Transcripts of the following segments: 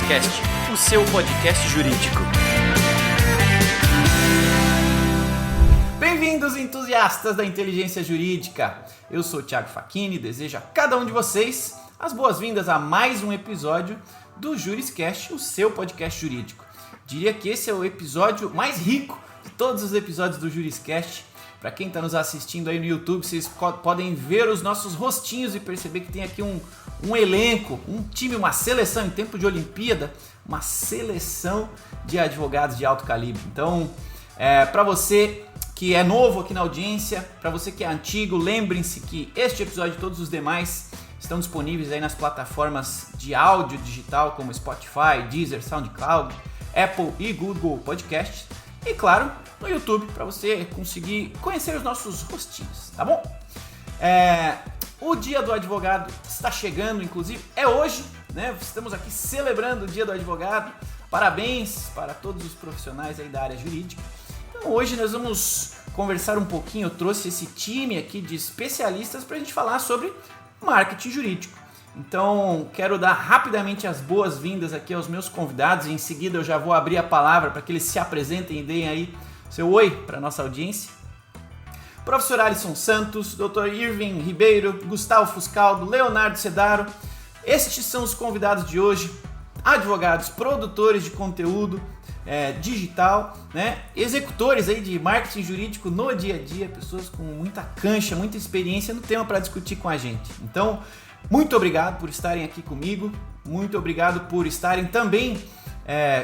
Juriscast, o seu podcast jurídico. Bem-vindos, entusiastas da inteligência jurídica! Eu sou o Thiago Facchini e desejo a cada um de vocês as boas-vindas a mais um episódio do Juriscast, o seu podcast jurídico. Diria que esse é o episódio mais rico de todos os episódios do Juriscast. Para quem está nos assistindo aí no YouTube, vocês podem ver os nossos rostinhos e perceber que tem aqui um elenco, um time, uma seleção em tempo de Olimpíada, uma seleção de advogados de alto calibre. Então, para você que é novo aqui na audiência, para você que é antigo, lembrem-se que este episódio e todos os demais estão disponíveis aí nas plataformas de áudio digital como Spotify, Deezer, SoundCloud, Apple e Google Podcasts. E claro, no YouTube, para você conseguir conhecer os nossos rostinhos, tá bom? O Dia do Advogado está chegando, inclusive é hoje, né? Estamos aqui celebrando o Dia do Advogado. Parabéns para todos os profissionais aí da área jurídica. Então hoje nós vamos conversar um pouquinho, eu trouxe esse time aqui de especialistas para a gente falar sobre marketing jurídico. Então, quero dar rapidamente as boas-vindas aqui aos meus convidados e em seguida eu já vou abrir a palavra para que eles se apresentem e deem aí seu oi para a nossa audiência. Professor Alisson Santos, Dr. Irving Ribeiro, Gustavo Fuscaldo, Leonardo Sedaro. Estes são os convidados de hoje, advogados, produtores de conteúdo digital, né? Executores aí de marketing jurídico no dia a dia, pessoas com muita cancha, muita experiência no tema para discutir com a gente. Então, muito obrigado por estarem aqui comigo, muito obrigado por estarem também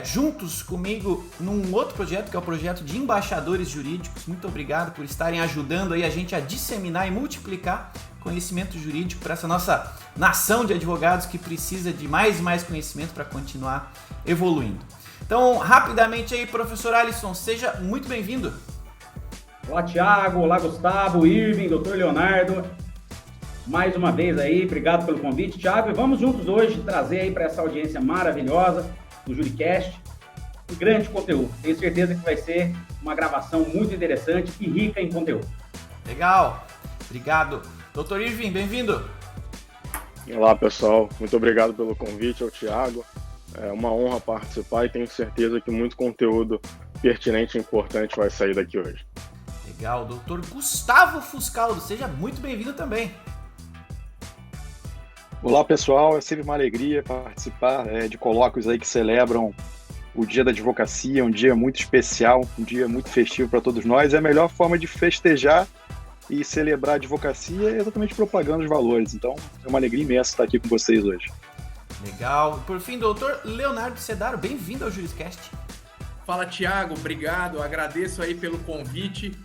juntos comigo num outro projeto, que é o projeto de embaixadores jurídicos. Muito obrigado por estarem ajudando aí a gente a disseminar e multiplicar conhecimento jurídico para essa nossa nação de advogados que precisa de mais e mais conhecimento para continuar evoluindo. Então, rapidamente aí, professor Alisson, seja muito bem-vindo. Olá, Thiago, olá, Gustavo, Irving, Dr. Leonardo. Mais uma vez aí, obrigado pelo convite, Thiago. E vamos juntos hoje trazer aí para essa audiência maravilhosa do Juricast um grande conteúdo. Tenho certeza que vai ser uma gravação muito interessante e rica em conteúdo. Legal, obrigado. Dr. Irving, bem-vindo. Olá, pessoal. Muito obrigado pelo convite ao Thiago. É uma honra participar e tenho certeza que muito conteúdo pertinente e importante vai sair daqui hoje. Legal, Dr. Gustavo Fuscaldo, seja muito bem-vindo também. Olá, pessoal, é sempre uma alegria participar de colóquios aí que celebram o Dia da Advocacia, um dia muito especial, um dia muito festivo para todos nós. É a melhor forma de festejar e celebrar a advocacia é exatamente propagando os valores. Então, é uma alegria imensa estar aqui com vocês hoje. Legal. Por fim, doutor Leonardo Sedaro, bem-vindo ao Juriscast. Fala, Thiago, obrigado, agradeço aí pelo convite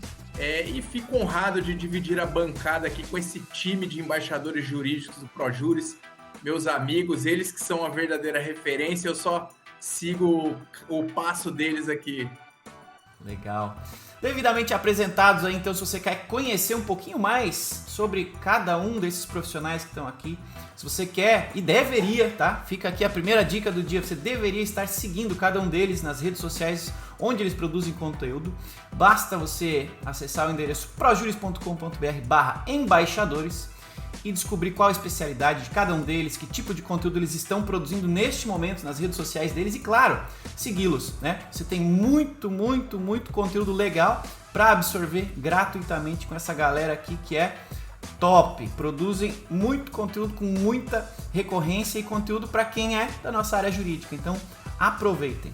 e fico honrado de dividir a bancada aqui com esse time de embaixadores jurídicos do ProJuris, meus amigos, eles que são a verdadeira referência, eu só sigo o passo deles aqui. Legal. Devidamente apresentados aí, então, se você quer conhecer um pouquinho mais sobre cada um desses profissionais que estão aqui, se você quer e deveria, tá? Fica aqui a primeira dica do dia, você deveria estar seguindo cada um deles nas redes sociais onde eles produzem conteúdo. Basta você acessar o endereço projuris.com.br/embaixadores e descobrir qual a especialidade de cada um deles, que tipo de conteúdo eles estão produzindo neste momento nas redes sociais deles e, claro, segui-los, né? Você tem muito conteúdo legal para absorver gratuitamente com essa galera aqui que é top. Produzem muito conteúdo com muita recorrência e conteúdo para quem é da nossa área jurídica. Então, aproveitem.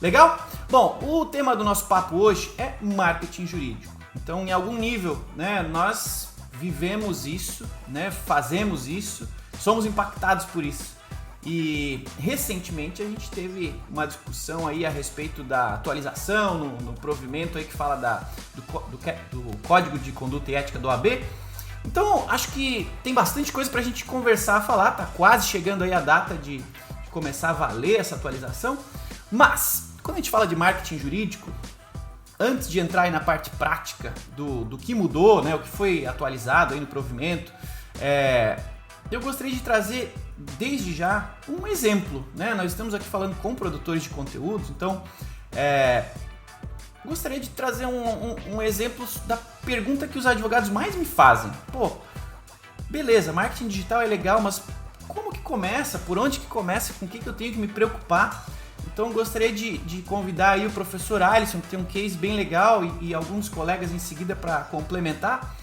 Legal? Bom, o tema do nosso papo hoje é marketing jurídico. Então, em algum nível, né, nós vivemos isso, né, fazemos isso, somos impactados por isso. E recentemente a gente teve uma discussão aí a respeito da atualização no provimento aí que fala do Código de Conduta e Ética do OAB. Então, acho que tem bastante coisa pra gente conversar, falar, tá quase chegando aí a data de começar a valer essa atualização. Mas, quando a gente fala de marketing jurídico, antes de entrar aí na parte prática do que mudou, né, o que foi atualizado aí no provimento, eu gostaria de trazer desde já um exemplo, né? Nós estamos aqui falando com produtores de conteúdos, então gostaria de trazer um exemplo da pergunta que os advogados mais me fazem. Pô, beleza, marketing digital é legal, mas como que começa, por onde que começa, com o que eu tenho que me preocupar. Então eu gostaria de convidar aí o professor Alisson, que tem um case bem legal e alguns colegas em seguida para complementar,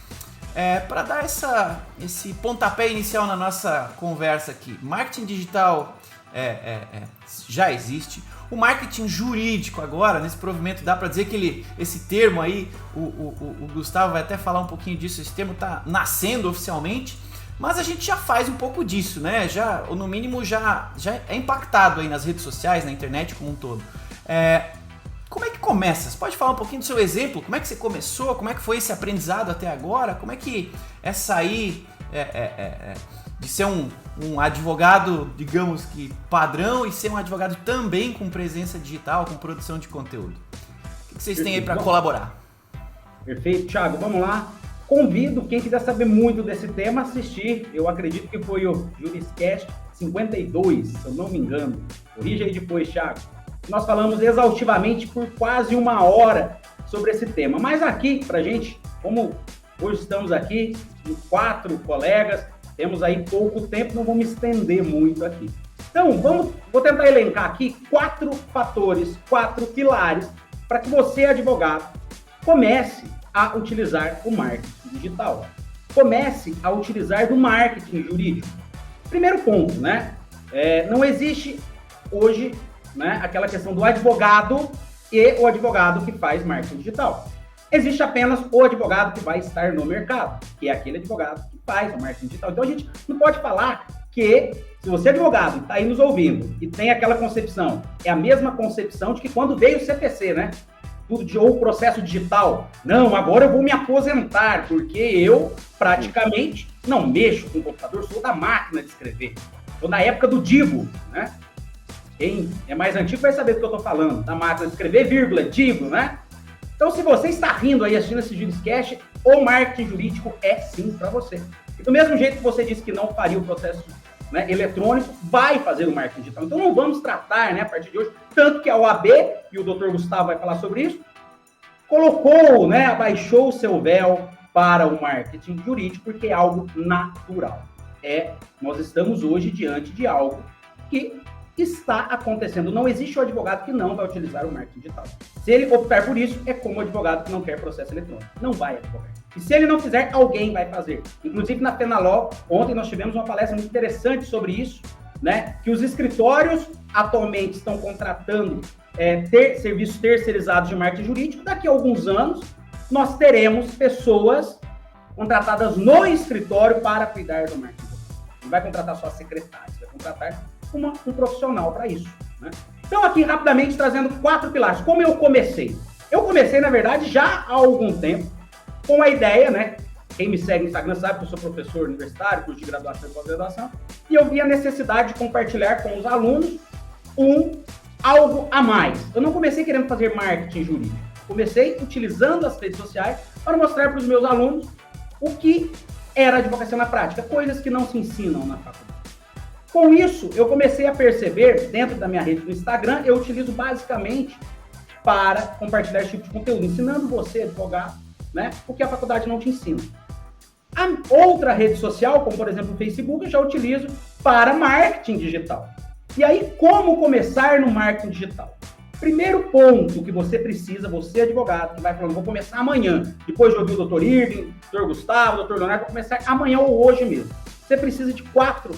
para dar esse pontapé inicial na nossa conversa aqui. Marketing digital já existe. O marketing jurídico agora, nesse provimento, dá para dizer que esse termo aí, o Gustavo vai até falar um pouquinho disso, esse termo está nascendo oficialmente, mas a gente já faz um pouco disso, né? Já, ou no mínimo, já é impactado aí nas redes sociais, na internet como um todo. Como é que começa? Você pode falar um pouquinho do seu exemplo? Como é que você começou? Como é que foi esse aprendizado até agora? Como é que é sair de ser um advogado, digamos que padrão, e ser um advogado também com presença digital, com produção de conteúdo? O que vocês têm aí para colaborar? Perfeito, Thiago. Vamos lá. Convido quem quiser saber muito desse tema a assistir. Eu acredito que foi o Juriscast 52, se eu não me engano. Corrija aí depois, Thiago. Nós falamos exaustivamente por quase 1 hora sobre esse tema. Mas aqui, pra gente, como hoje estamos aqui com 4 colegas, temos aí pouco tempo, não vou me estender muito aqui. Então, vou tentar elencar aqui 4 fatores, 4 pilares, para que você, advogado, comece a utilizar o marketing digital. Comece a utilizar do marketing jurídico. Primeiro ponto, né? Não existe hoje, né, aquela questão do advogado e o advogado que faz marketing digital. Existe apenas o advogado que vai estar no mercado, que é aquele advogado que faz o marketing digital. Então a gente não pode falar que, se você é advogado, está aí nos ouvindo e tem aquela concepção, é a mesma concepção de que quando veio o CPC, né? Ou o processo digital. Não, agora eu vou me aposentar, porque eu praticamente não mexo com o computador, sou da máquina de escrever. Sou da época do Digo, né? Quem é mais antigo vai saber do que eu estou falando, da máquina de escrever, vírgula, Digo, né? Então, se você está rindo aí assistindo esse Juriscast, o marketing jurídico é sim para você. E do mesmo jeito que você disse que não faria o processo, né, eletrônico, vai fazer o marketing digital. Então, não vamos tratar, né, a partir de hoje, tanto que a OAB, e o Dr. Gustavo vai falar sobre isso, colocou, né, abaixou o seu véu para o marketing jurídico, porque é algo natural. Nós estamos hoje diante de algo que está acontecendo. Não existe um advogado que não vai utilizar o marketing digital. Se ele optar por isso, é como o advogado que não quer processo eletrônico. Não vai advogar. E se ele não fizer, alguém vai fazer. Inclusive, na Fenaló, ontem nós tivemos uma palestra muito interessante sobre isso, né? Que os escritórios atualmente estão contratando serviços terceirizados de marketing jurídico. Daqui a alguns anos, nós teremos pessoas contratadas no escritório para cuidar do marketing. Não vai contratar só secretários, vai contratar um profissional para isso, né? Então, aqui, rapidamente, trazendo 4 pilares. Como eu comecei? Eu comecei, na verdade, já há algum tempo, com a ideia, né? Quem me segue no Instagram sabe que eu sou professor universitário, curso de graduação e pós-graduação, e eu vi a necessidade de compartilhar com os alunos algo a mais. Eu não comecei querendo fazer marketing jurídico. Comecei utilizando as redes sociais para mostrar para os meus alunos o que era advocacia na prática, coisas que não se ensinam na faculdade. Com isso, eu comecei a perceber, dentro da minha rede do Instagram, eu utilizo basicamente para compartilhar esse tipo de conteúdo, ensinando você, advogado, né, o que a faculdade não te ensina. A outra rede social, como por exemplo o Facebook, eu já utilizo para marketing digital. E aí, como começar no marketing digital? Primeiro ponto que você precisa, você advogado, que vai falando, vou começar amanhã, depois de ouvir o Dr. Irving, Dr. Gustavo, Dr. Leonardo, vou começar amanhã ou hoje mesmo. Você precisa de 4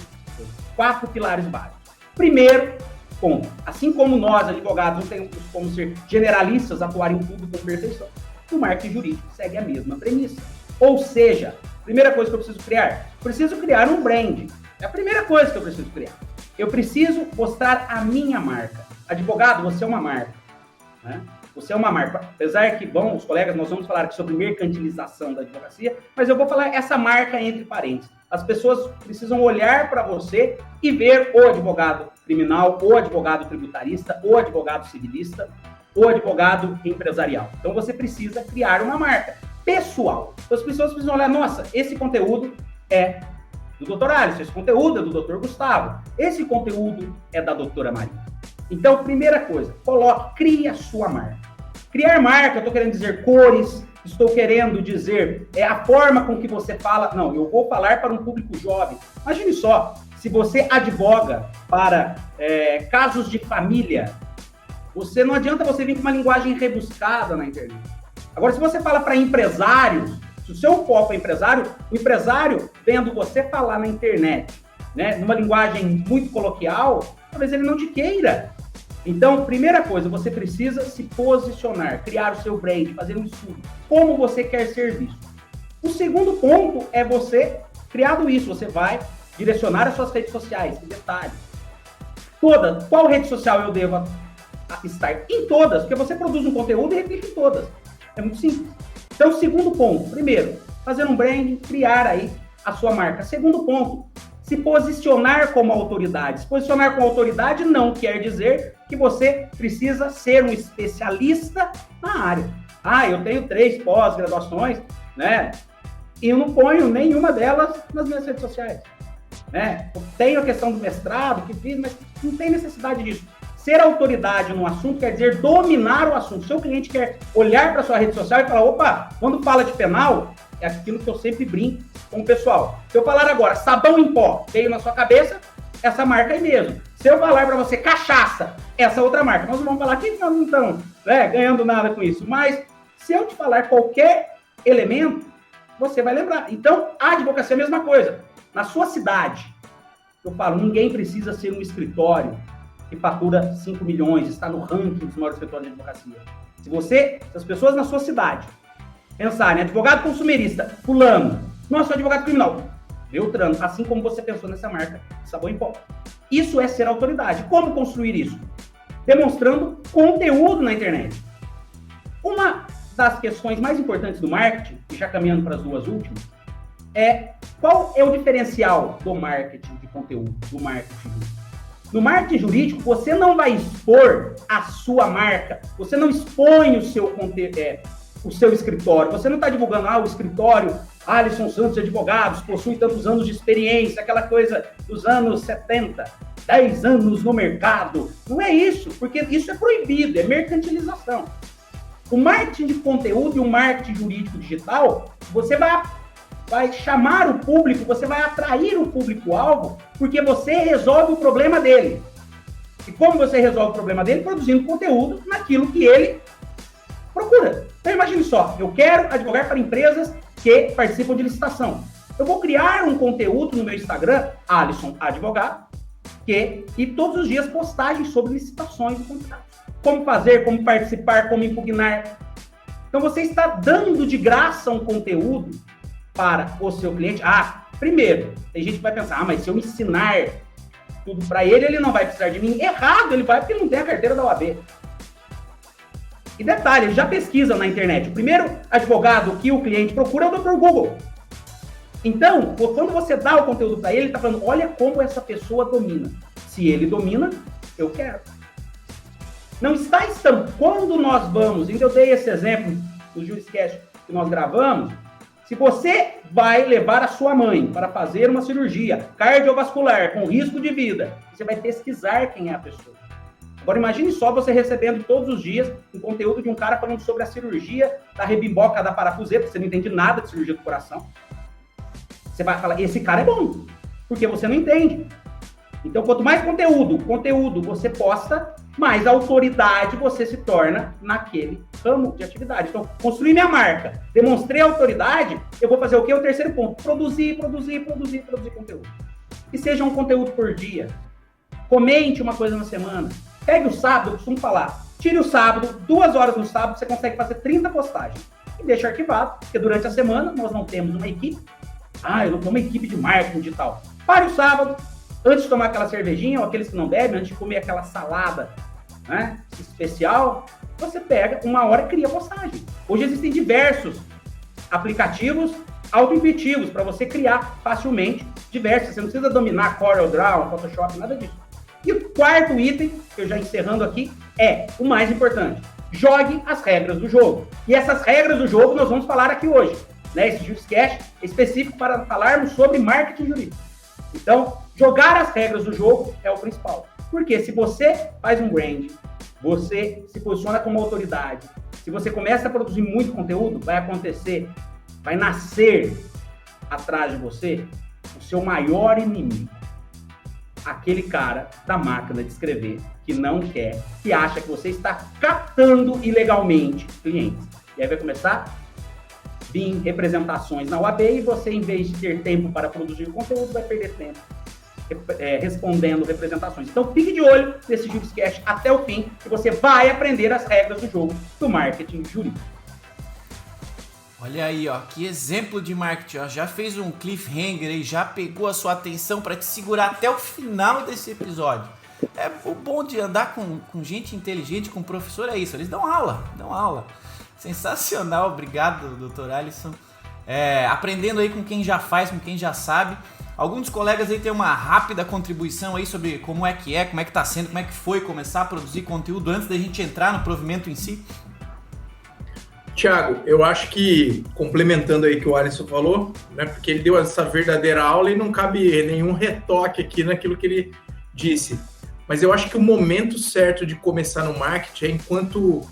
pilares básicos. Primeiro ponto, assim como nós, advogados, não temos como ser generalistas, atuar em tudo com perfeição, o marketing jurídico segue a mesma premissa. Ou seja, primeira coisa que eu preciso criar um brand. É a primeira coisa que eu preciso criar. Eu preciso mostrar a minha marca. Advogado, você é uma marca, né? Você é uma marca. Apesar que, bom, os colegas, nós vamos falar aqui sobre mercantilização da advocacia, mas eu vou falar essa marca entre parênteses. As pessoas precisam olhar para você e ver o advogado criminal, o advogado tributarista, o advogado civilista, o advogado empresarial. Então, você precisa criar uma marca pessoal. Então, as pessoas precisam olhar, nossa, esse conteúdo é do Dr. Alisson, esse conteúdo é do Dr. Gustavo, esse conteúdo é da doutora Maria. Então, primeira coisa, crie a sua marca. Criar marca, eu estou querendo dizer cores, estou querendo dizer a forma com que você fala. Não, eu vou falar para um público jovem. Imagine só, se você advoga para casos de família, não adianta você vir com uma linguagem rebuscada na internet. Agora, se você fala para empresários, se o seu foco é empresário, o empresário, vendo você falar na internet, né, numa linguagem muito coloquial, talvez ele não te queira. Então, primeira coisa, você precisa se posicionar, criar o seu brand, fazer um estudo. Como você quer ser visto. O segundo ponto é você, criado isso, você vai direcionar as suas redes sociais. Detalhe. Todas. Qual rede social eu devo estar? Em todas, porque você produz um conteúdo e replica em todas. É muito simples. Então, segundo ponto. Primeiro, fazer um brand, criar aí a sua marca. Segundo ponto, se posicionar como autoridade. Se posicionar como autoridade não quer dizer que você precisa ser um especialista na área. Eu tenho 3 pós-graduações, né? E eu não ponho nenhuma delas nas minhas redes sociais, né? Eu tenho a questão do mestrado, que fiz, mas não tem necessidade disso. Ser autoridade no assunto quer dizer dominar o assunto. Seu cliente quer olhar para sua rede social e falar, opa, quando fala de penal, é aquilo que eu sempre brinco com o pessoal. Se eu falar agora, sabão em pó, veio na sua cabeça, essa marca aí mesmo. Se eu falar para você, cachaça, essa outra marca. Nós não vamos falar que nós não estamos ganhando nada com isso. Mas se eu te falar qualquer elemento, você vai lembrar. Então, a advocacia é a mesma coisa. Na sua cidade, eu falo, ninguém precisa ser um escritório que fatura 5 milhões, está no ranking dos maiores escritórios de advocacia. Se as pessoas na sua cidade pensarem, advogado consumerista, fulano, nosso advogado criminal, Beltrano, assim como você pensou nessa marca, sabão em pó. Isso é ser autoridade. Como construir isso? Demonstrando conteúdo na internet. Uma das questões mais importantes do marketing, e já caminhando para as 2 últimas, é qual é o diferencial do marketing de conteúdo, do marketing jurídico. No marketing jurídico, você não vai expor a sua marca, você não expõe o seu escritório, você não está divulgando, o escritório Alisson Santos Advogados possui tantos anos de experiência, aquela coisa dos anos 70, 10 anos no mercado. Não é isso, porque isso é proibido, é mercantilização. O marketing de conteúdo e o marketing jurídico digital, você vai chamar o público, você vai atrair o público-alvo, porque você resolve o problema dele. E como você resolve o problema dele? Produzindo conteúdo naquilo que ele procura. Então imagine só, eu quero advogar para empresas que participam de licitação. Eu vou criar um conteúdo no meu Instagram, Alisson Advogado, e todos os dias postagens sobre licitações e contratos. Como fazer, como participar, como impugnar. Então você está dando de graça um conteúdo para o seu cliente. Primeiro, tem gente que vai pensar, mas se eu ensinar tudo para ele, ele não vai precisar de mim. Errado, ele vai porque ele não tem a carteira da OAB. E detalhe, ele já pesquisa na internet. O primeiro advogado que o cliente procura é o Dr. Google. Então, quando você dá o conteúdo para ele está falando, olha como essa pessoa domina. Se ele domina, eu quero. Não está estampado. Quando nós vamos, ainda eu dei esse exemplo no JurisCast que nós gravamos, se você vai levar a sua mãe para fazer uma cirurgia cardiovascular com risco de vida, você vai pesquisar quem é a pessoa. Agora imagine só você recebendo todos os dias um conteúdo de um cara falando sobre a cirurgia da rebimboca da parafuseta, você não entende nada de cirurgia do coração. Você vai falar, esse cara é bom, porque você não entende. Então, quanto mais conteúdo você posta, mais autoridade você se torna naquele ramo de atividade. Então, construir minha marca, demonstrei autoridade, eu vou fazer o quê? O terceiro ponto, produzir conteúdo. E seja um conteúdo por dia. Comente uma coisa na semana. Pegue o sábado, eu costumo falar, tire o sábado, 2 horas no sábado, você consegue fazer 30 postagens. E deixa arquivado, porque durante a semana nós não temos uma equipe. Eu não tenho uma equipe de marketing digital. Pare o sábado, antes de tomar aquela cervejinha, ou aqueles que não bebem, antes de comer aquela salada, né, especial, você pega 1 hora e cria postagem. Hoje existem diversos aplicativos auto-intuitivos para você criar facilmente diversos. Você não precisa dominar CorelDRAW, Photoshop, nada disso. E o 4º item, que eu já encerrando aqui, é o mais importante. Jogue as regras do jogo. E essas regras do jogo nós vamos falar aqui hoje. Né? Esse JurisCast é específico para falarmos sobre marketing jurídico. Então, jogar as regras do jogo é o principal. Porque se você faz um brand, você se posiciona como autoridade, se você começa a produzir muito conteúdo, vai nascer atrás de você o seu maior inimigo. aquele cara da máquina de escrever que não quer, que acha que você está captando ilegalmente clientes. E aí vai começar a vir representações na OAB e você, em vez de ter tempo para produzir conteúdo, vai perder tempo respondendo representações. Então, fique de olho nesse JurisCast até o fim, que você vai aprender as regras do jogo do marketing jurídico. Olha aí, ó, que exemplo de marketing, ó, já fez um cliffhanger aí, já pegou a sua atenção para te segurar até o final desse episódio. É o bom de andar com gente inteligente, com professor, é isso, eles dão aula. Sensacional, obrigado, Dr. Alisson. Aprendendo aí com quem já faz, com quem já sabe. Alguns colegas aí têm uma rápida contribuição aí sobre como é que tá sendo, como é que foi começar a produzir conteúdo antes da gente entrar no provimento em si. Tiago, eu acho que, complementando aí o que o Alisson falou, né, porque ele deu essa verdadeira aula e não cabe nenhum retoque aqui naquilo que ele disse. Mas eu acho que o momento certo de começar no marketing é enquanto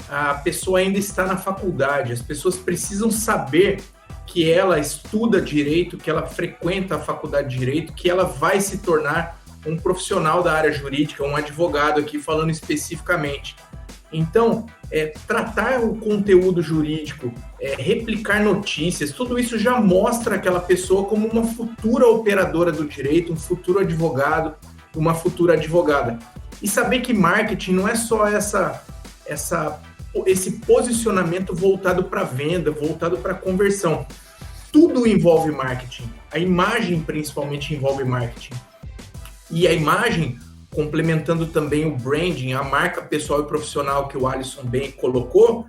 a pessoa ainda está na faculdade. As pessoas precisam saber que ela estuda direito, que ela frequenta a faculdade de direito, que ela vai se tornar um profissional da área jurídica, um advogado aqui falando especificamente. Então, tratar o conteúdo jurídico, replicar notícias, tudo isso já mostra aquela pessoa como uma futura operadora do direito, um futuro advogado, uma futura advogada. E saber que marketing não é só esse posicionamento voltado para venda, voltado para conversão. Tudo envolve marketing. A imagem, principalmente, envolve marketing. E a imagem, complementando também o branding, a marca pessoal e profissional que o Alisson bem colocou,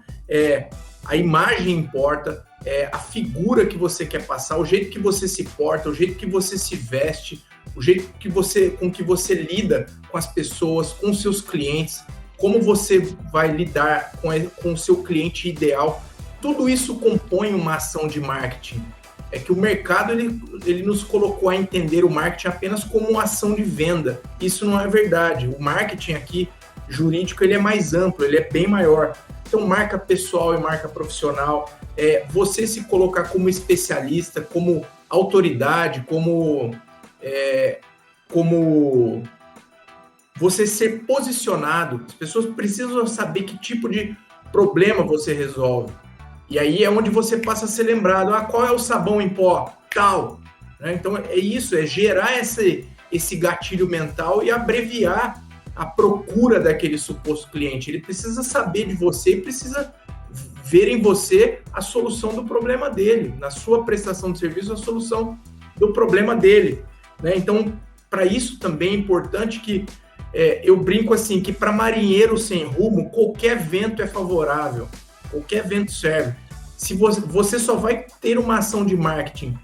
a imagem importa, a figura que você quer passar, o jeito que você se porta, o jeito que você se veste, o jeito com que você lida com as pessoas, com os seus clientes, como você vai lidar com o seu cliente ideal. Tudo isso compõe uma ação de marketing. É que o mercado ele nos colocou a entender o marketing apenas como uma ação de venda. Isso não é verdade. O marketing aqui, jurídico, ele é mais amplo, ele é bem maior. Então, marca pessoal e marca profissional, você se colocar como especialista, como autoridade, como você ser posicionado. As pessoas precisam saber que tipo de problema você resolve. E aí é onde você passa a ser lembrado. Qual é o sabão em pó? Tal. Né? Então é isso, é gerar esse gatilho mental e abreviar a procura daquele suposto cliente. Ele precisa saber de você e precisa ver em você a solução do problema dele. Na sua prestação de serviço, a solução do problema dele. Né? Então, para isso também é importante que eu brinco assim, que para marinheiro sem rumo, qualquer vento é favorável, qualquer vento serve. Se você só vai ter uma ação de marketing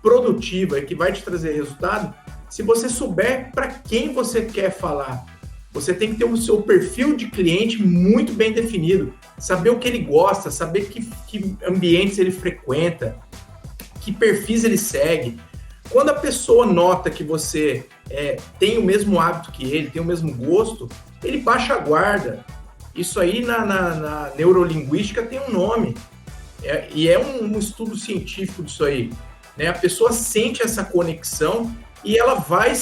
produtiva e que vai te trazer resultado, se você souber para quem você quer falar. Você tem que ter o seu perfil de cliente muito bem definido, saber o que ele gosta, saber que ambientes ele frequenta, que perfis ele segue. Quando a pessoa nota que você tem o mesmo hábito que ele, tem o mesmo gosto, ele baixa a guarda. Isso aí na neurolinguística tem um nome, e é um estudo científico disso aí. Né? A pessoa sente essa conexão e ela vai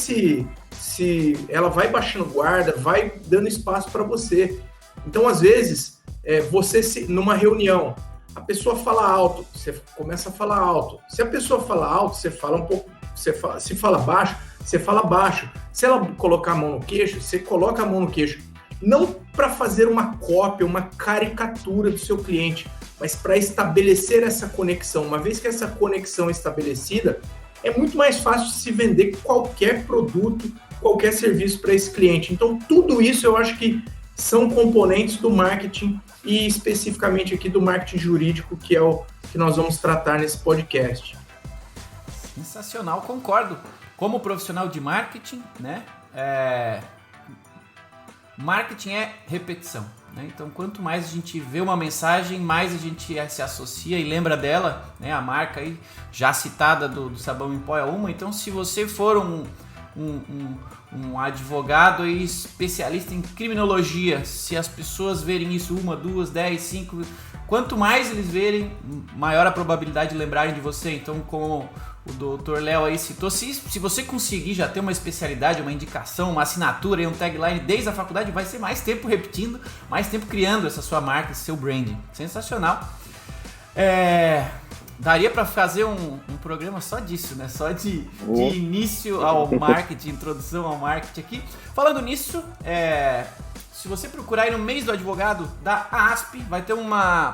ela vai baixando guarda, vai dando espaço para você. Então, às vezes, numa reunião, a pessoa fala alto, você começa a falar alto. Se a pessoa fala alto, você fala um pouco. Se fala baixo, você fala baixo. Se ela colocar a mão no queixo, você coloca a mão no queixo. Não para fazer uma cópia, uma caricatura do seu cliente, mas para estabelecer essa conexão. Uma vez que essa conexão é estabelecida, é muito mais fácil se vender qualquer produto, qualquer serviço para esse cliente. Então, tudo isso eu acho que são componentes do marketing e especificamente aqui do marketing jurídico, que é o que nós vamos tratar nesse podcast. Sensacional, concordo. Como profissional de marketing, né? Marketing é repetição, né? Então, quanto mais a gente vê uma mensagem, mais a gente se associa e lembra dela, né? A marca aí, já citada do sabão em pó é uma. Então, se você for um advogado aí, especialista em criminologia, se as pessoas verem isso 1, 2, 10, 5, quanto mais eles verem, maior a probabilidade de lembrarem de você. Então, como o doutor Léo aí citou, se você conseguir já ter uma especialidade, uma indicação, uma assinatura e um tagline desde a faculdade, vai ser mais tempo repetindo, mais tempo criando essa sua marca, esse seu branding. Sensacional. Daria para fazer um programa só disso, né? Só de início ao marketing, introdução ao marketing aqui. Falando nisso, se você procurar aí no mês do advogado da ASP, vai ter uma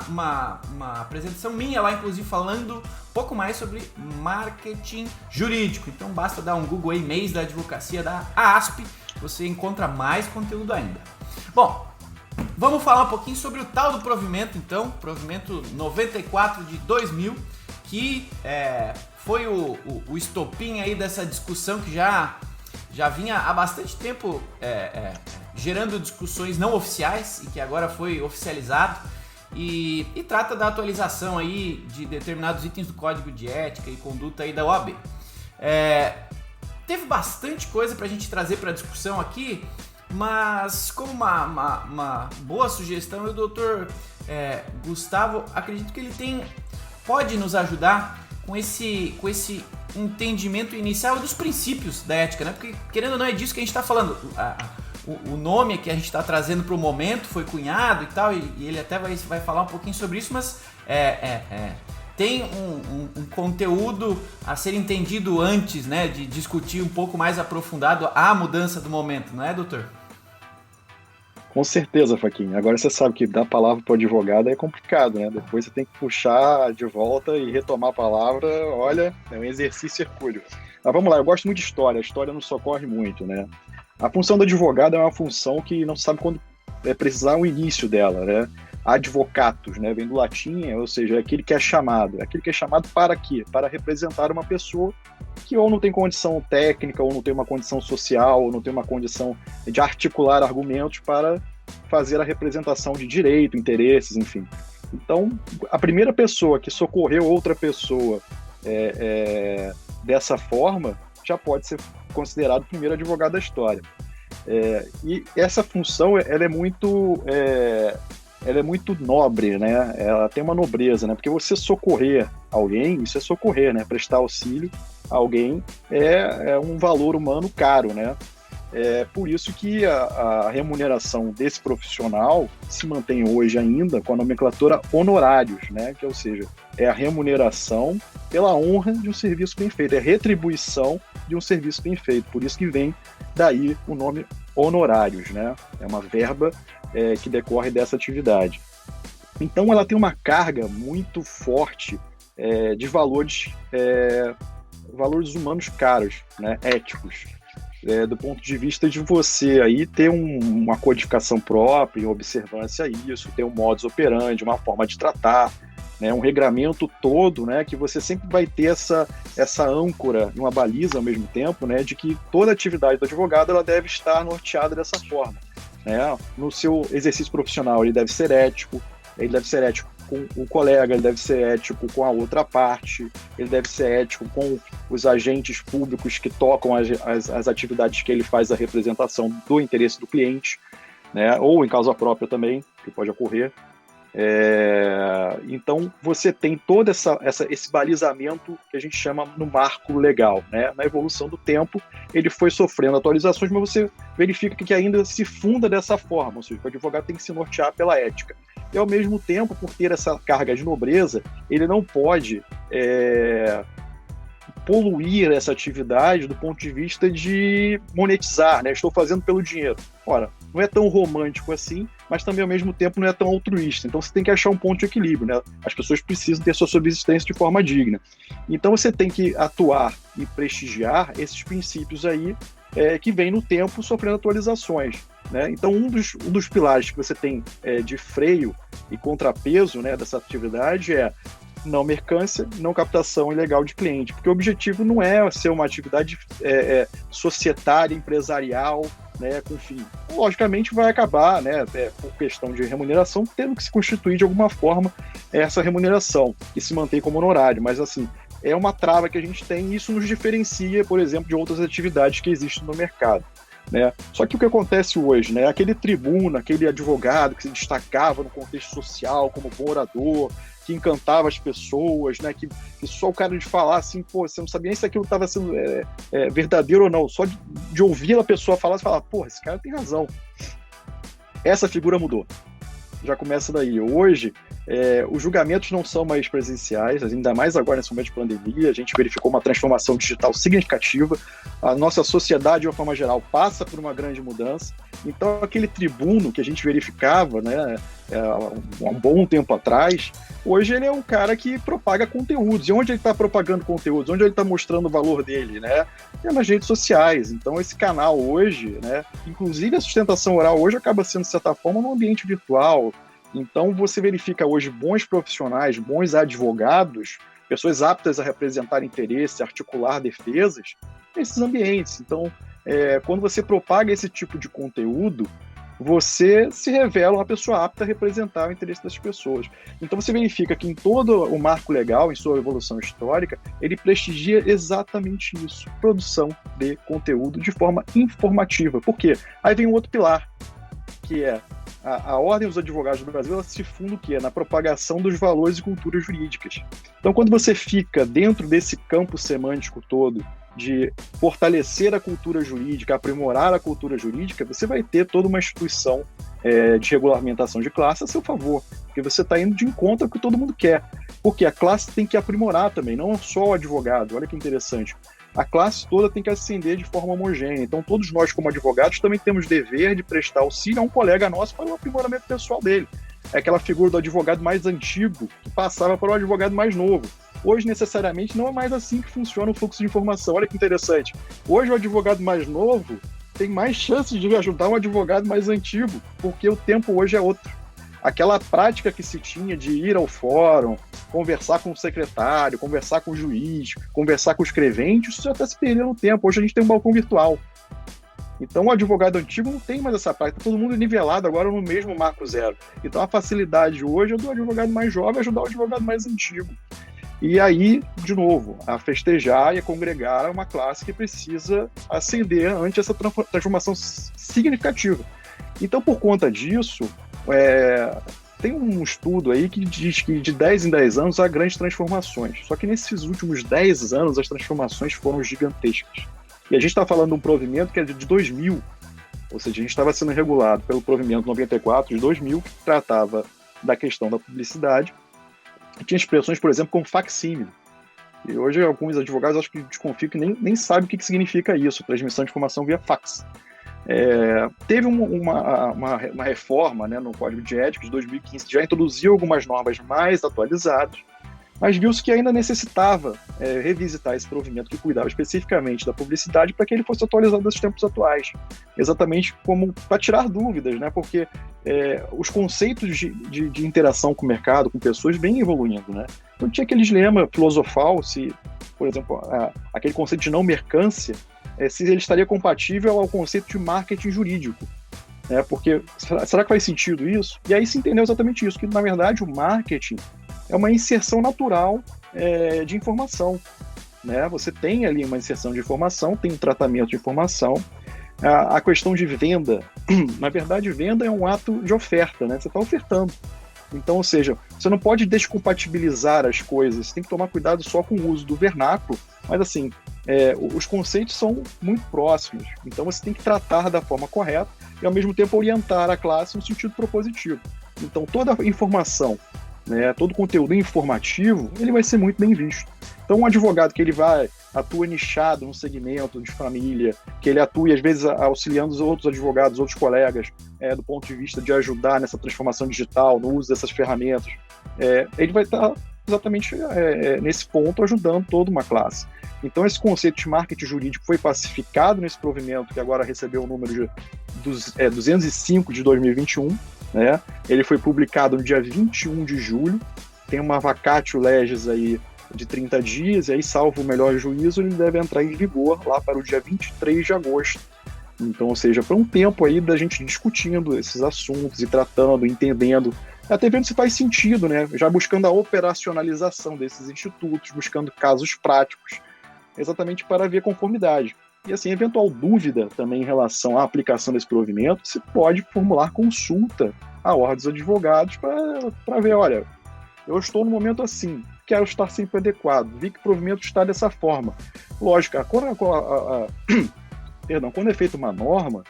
apresentação minha lá, inclusive, falando um pouco mais sobre marketing jurídico. Então basta dar um Google aí, mês da advocacia da ASP, você encontra mais conteúdo ainda. Bom, vamos falar um pouquinho sobre o tal do provimento, então, provimento 94 de 2000, que foi o estopim aí dessa discussão que já vinha há bastante tempo gerando discussões não oficiais e que agora foi oficializado e trata da atualização aí de determinados itens do Código de Ética e Conduta aí da OAB. Teve bastante coisa pra gente trazer pra discussão aqui, mas como uma boa sugestão, o doutor Gustavo, acredito que ele pode nos ajudar com esse entendimento inicial dos princípios da ética, né? Porque, querendo ou não, é disso que a gente está falando. O nome que a gente está trazendo para o momento foi cunhado e tal, e ele até vai falar um pouquinho sobre isso, mas tem um conteúdo a ser entendido antes, né, de discutir um pouco mais aprofundado a mudança do momento, não é, doutor? Com certeza, Faquinha. Agora você sabe que dar palavra para o advogado é complicado, né? Depois você tem que puxar de volta e retomar a palavra. Olha, é um exercício hercúleo. Mas vamos lá, eu gosto muito de história. A história nos socorre muito, né? A função do advogado é uma função que não se sabe quando precisar o início dela, né? Advocatus, né? Vem do latim, ou seja, é aquele que é chamado. É aquele que é chamado para quê? Para representar uma pessoa que ou não tem condição técnica, ou não tem uma condição social, ou não tem uma condição de articular argumentos para fazer a representação de direito, interesses, enfim. Então, a primeira pessoa que socorreu outra pessoa dessa forma já pode ser considerado o primeiro advogado da história. E essa função ela é muito nobre, né? Ela tem uma nobreza, né? Porque você socorrer alguém, isso é socorrer, né? Prestar auxílio a alguém é um valor humano caro, né? Por isso que a remuneração desse profissional se mantém hoje ainda com a nomenclatura honorários, né? Que, ou seja, é a remuneração pela honra de um serviço bem feito, é a retribuição de um serviço bem feito. Por isso que vem daí o nome honorários, né? É uma verba que decorre dessa atividade. Então ela tem uma carga muito forte de valores humanos caros, né? Éticos, do ponto de vista de você aí ter uma codificação própria em observância a isso, ter um modus operandi, uma forma de tratar, né? Um regramento todo, né? Que você sempre vai ter essa âncora e uma baliza ao mesmo tempo, né? De que toda atividade do advogado ela deve estar norteada dessa forma, né? No seu exercício profissional ele deve ser ético com o colega, ele deve ser ético com a outra parte, ele deve ser ético com os agentes públicos que tocam as atividades que ele faz a representação do interesse do cliente, né? Ou em causa própria também, que pode ocorrer. Então você tem todo esse balizamento que a gente chama no marco legal, né? Na evolução do tempo ele foi sofrendo atualizações, mas você verifica que ainda se funda dessa forma, ou seja, o advogado tem que se nortear pela ética. E ao mesmo tempo, por ter essa carga de nobreza, ele não pode poluir essa atividade do ponto de vista de monetizar, né? Estou fazendo pelo dinheiro. Ora, não é tão romântico assim, mas também ao mesmo tempo não é tão altruísta. Então você tem que achar um ponto de equilíbrio, né? As pessoas precisam ter sua subsistência de forma digna. Então você tem que atuar e prestigiar esses princípios aí que vem no tempo sofrendo atualizações, né? Então um dos pilares que você tem de freio e contrapeso, né, dessa atividade é não mercância, não captação ilegal de cliente, porque o objetivo não é ser uma atividade societária, empresarial, né, com fim. Logicamente vai acabar, né, por questão de remuneração, tendo que se constituir de alguma forma essa remuneração e se manter como honorário, mas assim, é uma trava que a gente tem e isso nos diferencia, por exemplo, de outras atividades que existem no mercado. né? Só que o que acontece hoje, né? Aquele tribuno, aquele advogado que se destacava no contexto social como bom orador, que encantava as pessoas, né? Que só o cara de falar assim, pô, você não sabia nem se aquilo estava sendo verdadeiro ou não, só de ouvir a pessoa falar, você fala, pô, esse cara tem razão. Essa figura mudou. Já começa daí. Hoje, os julgamentos não são mais presenciais, ainda mais agora nesse momento de pandemia, a gente verificou uma transformação digital significativa, a nossa sociedade, de uma forma geral, passa por uma grande mudança, então aquele tribuno que a gente verificava, né, há um bom tempo atrás, hoje ele é um cara que propaga conteúdos. E onde ele está propagando conteúdos? Onde ele está mostrando o valor dele, né? É nas redes sociais. Então esse canal hoje, né, inclusive a sustentação oral hoje acaba sendo, de certa forma, num ambiente virtual. Então você verifica hoje bons profissionais, bons advogados, pessoas aptas a representar interesses, articular defesas, nesses ambientes. Então, quando você propaga esse tipo de conteúdo, você se revela uma pessoa apta a representar o interesse das pessoas. Então você verifica que em todo o marco legal, em sua evolução histórica, ele prestigia exatamente isso, produção de conteúdo de forma informativa. Por quê? Aí vem um outro pilar, que é a Ordem dos Advogados do Brasil, ela se funda o quê? Na propagação dos valores e culturas jurídicas. Então, quando você fica dentro desse campo semântico todo de fortalecer a cultura jurídica, aprimorar a cultura jurídica, você vai ter toda uma instituição de regulamentação de classe a seu favor, porque você está indo de encontro ao que todo mundo quer. Porque a classe tem que aprimorar também, não só o advogado. Olha que interessante. A classe toda tem que ascender de forma homogênea. Então, todos nós, como advogados, também temos dever de prestar auxílio a um colega nosso para o aprimoramento pessoal dele. É aquela figura do advogado mais antigo que passava para o advogado mais novo. Hoje, necessariamente, não é mais assim que funciona o fluxo de informação. Olha que interessante. Hoje, o advogado mais novo tem mais chances de ajudar um advogado mais antigo, porque o tempo hoje é outro. Aquela prática que se tinha de ir ao fórum, conversar com o secretário, conversar com o juiz, conversar com o escrevente, isso já está se perdendo no tempo. Hoje a gente tem um balcão virtual. Então o advogado antigo não tem mais essa prática, todo mundo nivelado agora no mesmo marco zero. Então a facilidade hoje é do advogado mais jovem ajudar o advogado mais antigo. E aí, de novo, a festejar e a congregar uma classe que precisa ascender ante essa transformação significativa. Então, por conta disso, tem um estudo aí que diz que de 10 em 10 anos há grandes transformações. Só que nesses últimos 10 anos as transformações foram gigantescas. E a gente está falando de um provimento que é de 2000, ou seja, a gente estava sendo regulado pelo provimento 94 de 2000, que tratava da questão da publicidade, e tinha expressões, por exemplo, como facsímile. E hoje alguns advogados acho que desconfiam que nem sabem o que significa isso, transmissão de informação via fax. Teve uma reforma, né, no Código de Ética de 2015, que já introduziu algumas normas mais atualizadas, mas viu-se que ainda necessitava revisitar esse provimento que cuidava especificamente da publicidade para que ele fosse atualizado nos tempos atuais, exatamente como para tirar dúvidas, né, porque os conceitos de interação com o mercado, com pessoas, vêm evoluindo, né? Então tinha aquele dilema filosofal, se, por exemplo, aquele conceito de não mercância, se ele estaria compatível ao conceito de marketing jurídico. Porque será que faz sentido isso? E aí se entendeu exatamente isso, que na verdade o marketing é uma inserção natural de informação. Né? Você tem ali uma inserção de informação, tem um tratamento de informação. A questão de venda, na verdade venda é um ato de oferta, né? Você está ofertando. Então, ou seja, você não pode descompatibilizar as coisas, você tem que tomar cuidado só com o uso do vernáculo, mas assim, os conceitos são muito próximos, então você tem que tratar da forma correta e ao mesmo tempo orientar a classe no sentido propositivo. Então toda a informação, né, todo o conteúdo informativo, ele vai ser muito bem visto. Então um advogado que ele atua nichado num segmento de família, que ele atue às vezes auxiliando os outros advogados, outros colegas, do ponto de vista de ajudar nessa transformação digital, no uso dessas ferramentas, ele vai estar exatamente nesse ponto ajudando toda uma classe. Então esse conceito de marketing jurídico foi pacificado nesse provimento que agora recebeu o número de 205 de 2021, né? Ele foi publicado no dia 21 de julho, tem uma vacatio legis aí de 30 dias, e aí, salvo o melhor juízo, ele deve entrar em vigor lá para o dia 23 de agosto. Então, ou seja, para um tempo aí da gente discutindo esses assuntos e tratando, entendendo, até vendo se faz sentido, né? Já buscando a operacionalização desses institutos, buscando casos práticos, exatamente para ver conformidade. E assim, eventual dúvida também em relação à aplicação desse provimento, você pode formular consulta à ordem dos advogados para ver, olha, eu estou no momento assim, quero estar sempre adequado, vi que o provimento está dessa forma. Lógico, quando é feita uma norma,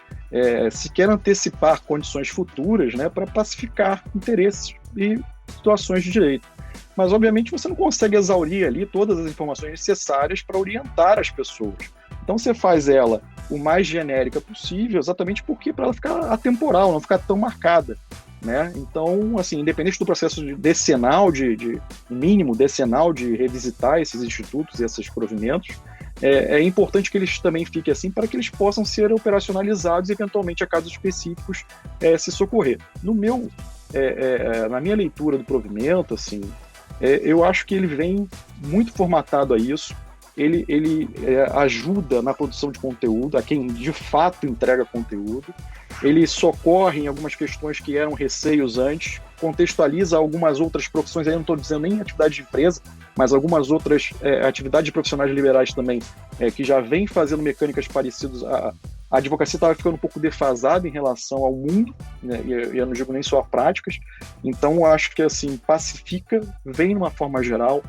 se quer antecipar condições futuras, né, para pacificar interesses e situações de direito. Mas, obviamente, você não consegue exaurir ali todas as informações necessárias para orientar as pessoas. Então, você faz ela o mais genérica possível, exatamente porque para ela ficar atemporal, não ficar tão marcada, né? Então, assim, independente do processo decenal, mínimo decenal de revisitar esses institutos e esses provimentos, é importante que eles também fiquem assim para que eles possam ser operacionalizados e, eventualmente, a casos específicos, se socorrer. Na minha leitura do provimento, assim, eu acho que ele vem muito formatado a isso. Ele ajuda na produção de conteúdo, a quem de fato entrega conteúdo. Ele socorre em algumas questões que eram receios antes, contextualiza algumas outras profissões, aí eu não estou dizendo nem atividade de empresa, mas algumas outras atividades de profissionais liberais também, que já vêm fazendo mecânicas parecidas. A advocacia estava ficando um pouco defasada em relação ao mundo, né, e eu não digo nem só a práticas. Então, eu acho que assim, pacifica, vem de uma forma geral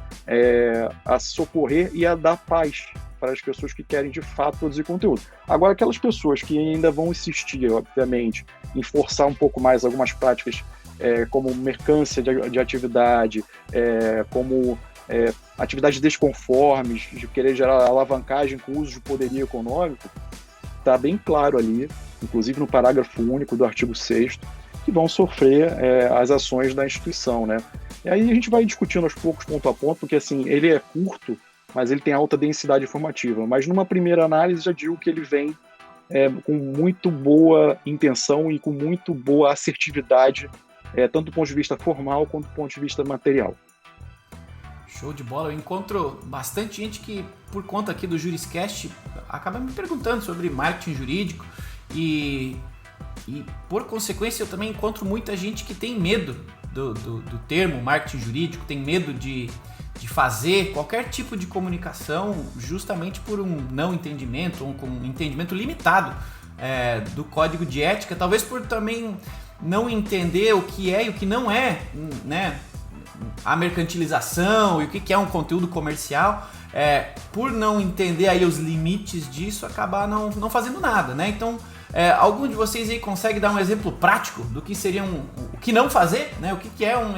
a socorrer e a dar paz para as pessoas que querem de fato produzir conteúdo. Agora, aquelas pessoas que ainda vão insistir, obviamente, em forçar um pouco mais algumas práticas como mercância de atividade, como atividades desconformes, de querer gerar alavancagem com o uso de poderio econômico, está bem claro ali, inclusive no parágrafo único do artigo 6º, que vão sofrer as ações da instituição, né? E aí a gente vai discutindo aos poucos, ponto a ponto, porque assim, ele é curto, mas ele tem alta densidade informativa. Mas numa primeira análise já digo que ele vem com muito boa intenção e com muito boa assertividade, tanto do ponto de vista formal quanto do ponto de vista material. Show de bola, eu encontro bastante gente que, por conta aqui do Juriscast, acaba me perguntando sobre marketing jurídico e por consequência, eu também encontro muita gente que tem medo do termo marketing jurídico, tem medo de fazer qualquer tipo de comunicação justamente por um não entendimento, ou com um entendimento limitado do código de ética, talvez por também não entender o que é e o que não é, né, a mercantilização e o que é um conteúdo comercial, por não entender aí os limites disso, acabar não fazendo nada, né? Então, algum de vocês aí consegue dar um exemplo prático do que seria o que não fazer, né? O que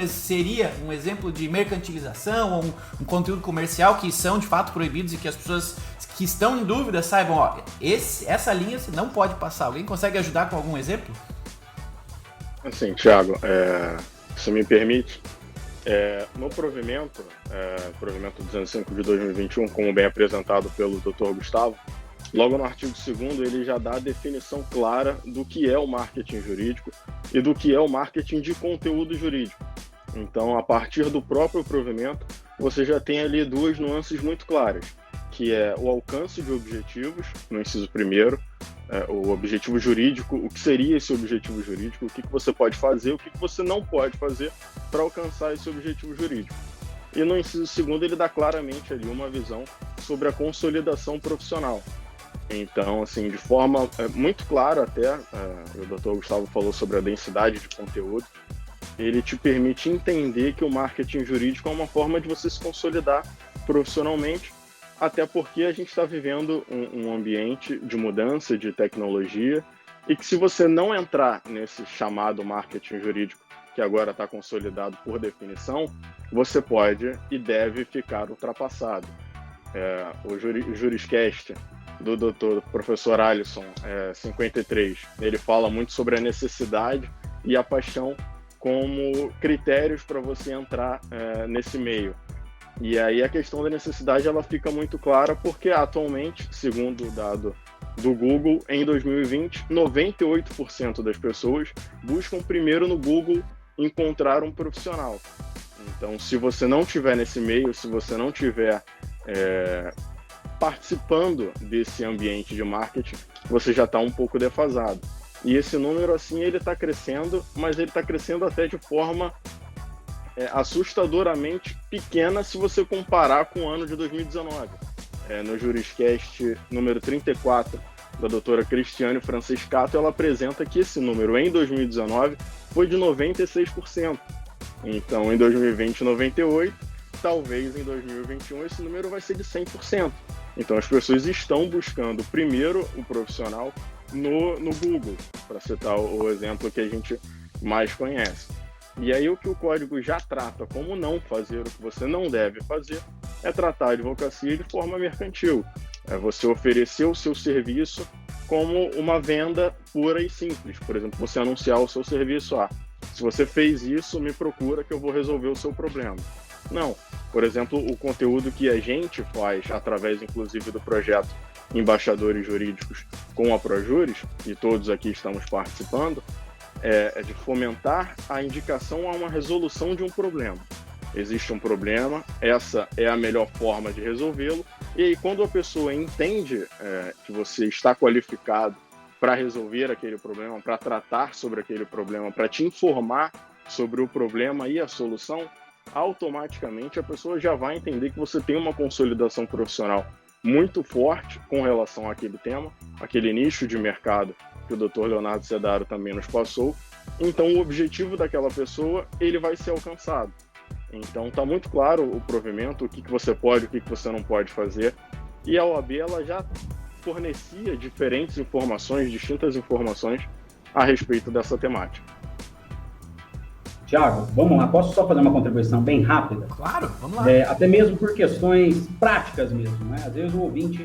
seria um exemplo de mercantilização ou um conteúdo comercial que são de fato proibidos e que as pessoas que estão em dúvida saibam, ó, essa linha você não pode passar. Alguém consegue ajudar com algum exemplo? Assim, Thiago, se me permite, no provimento 205 de 2021, como bem apresentado pelo Dr. Gustavo, logo no artigo 2º ele já dá a definição clara do que é o marketing jurídico e do que é o marketing de conteúdo jurídico. Então, a partir do próprio provimento, você já tem ali duas nuances muito claras, que é o alcance de objetivos, no inciso 1º, o objetivo jurídico, o que seria esse objetivo jurídico, o que você pode fazer, o que você não pode fazer para alcançar esse objetivo jurídico. E no inciso 2º ele dá claramente ali uma visão sobre a consolidação profissional. Então, assim, de forma muito clara até, o Dr. Gustavo falou sobre a densidade de conteúdo, ele te permite entender que o marketing jurídico é uma forma de você se consolidar profissionalmente, até porque a gente está vivendo um ambiente de mudança, de tecnologia, e que se você não entrar nesse chamado marketing jurídico, que agora está consolidado por definição, você pode e deve ficar ultrapassado. O Juriscast do Dr. Professor Alisson, 53, ele fala muito sobre a necessidade e a paixão como critérios para você entrar nesse meio. E aí a questão da necessidade ela fica muito clara porque atualmente, segundo o dado do Google, em 2020, 98% das pessoas buscam primeiro no Google encontrar um profissional. Então, se você não estiver nesse meio, se você não estiver participando desse ambiente de marketing, você já está um pouco defasado. E esse número, assim, ele está crescendo, mas ele está crescendo até de forma assustadoramente pequena se você comparar com o ano de 2019. no Juriscast número 34, da doutora Cristiane Francescato, ela apresenta que esse número em 2019 foi de 96%. Então, em 2020, 98%, talvez em 2021 esse número vai ser de 100%. Então, as pessoas estão buscando primeiro o profissional no Google, para citar o exemplo que a gente mais conhece. E aí o que o código já trata como não fazer, o que você não deve fazer, é tratar a advocacia de forma mercantil. É você oferecer o seu serviço como uma venda pura e simples. Por exemplo, você anunciar o seu serviço, se você fez isso, me procura que eu vou resolver o seu problema. Não. Por exemplo, o conteúdo que a gente faz, através inclusive do projeto Embaixadores Jurídicos com a ProJuris, e todos aqui estamos participando, é de fomentar a indicação a uma resolução de um problema. Existe um problema, essa é a melhor forma de resolvê-lo, e aí quando a pessoa entende que você está qualificado para resolver aquele problema, para tratar sobre aquele problema, para te informar sobre o problema e a solução, automaticamente a pessoa já vai entender que você tem uma consolidação profissional muito forte com relação àquele tema, aquele nicho de mercado que o Dr. Leonardo Sedaro também nos passou. Então o objetivo daquela pessoa, ele vai ser alcançado. Então está muito claro o provimento, o que você pode, o que você não pode fazer. E a OAB ela já fornecia diferentes informações, distintas informações a respeito dessa temática. Tiago, vamos lá, posso só fazer uma contribuição bem rápida? Claro, vamos lá. Até mesmo por questões práticas mesmo, né? Às vezes o ouvinte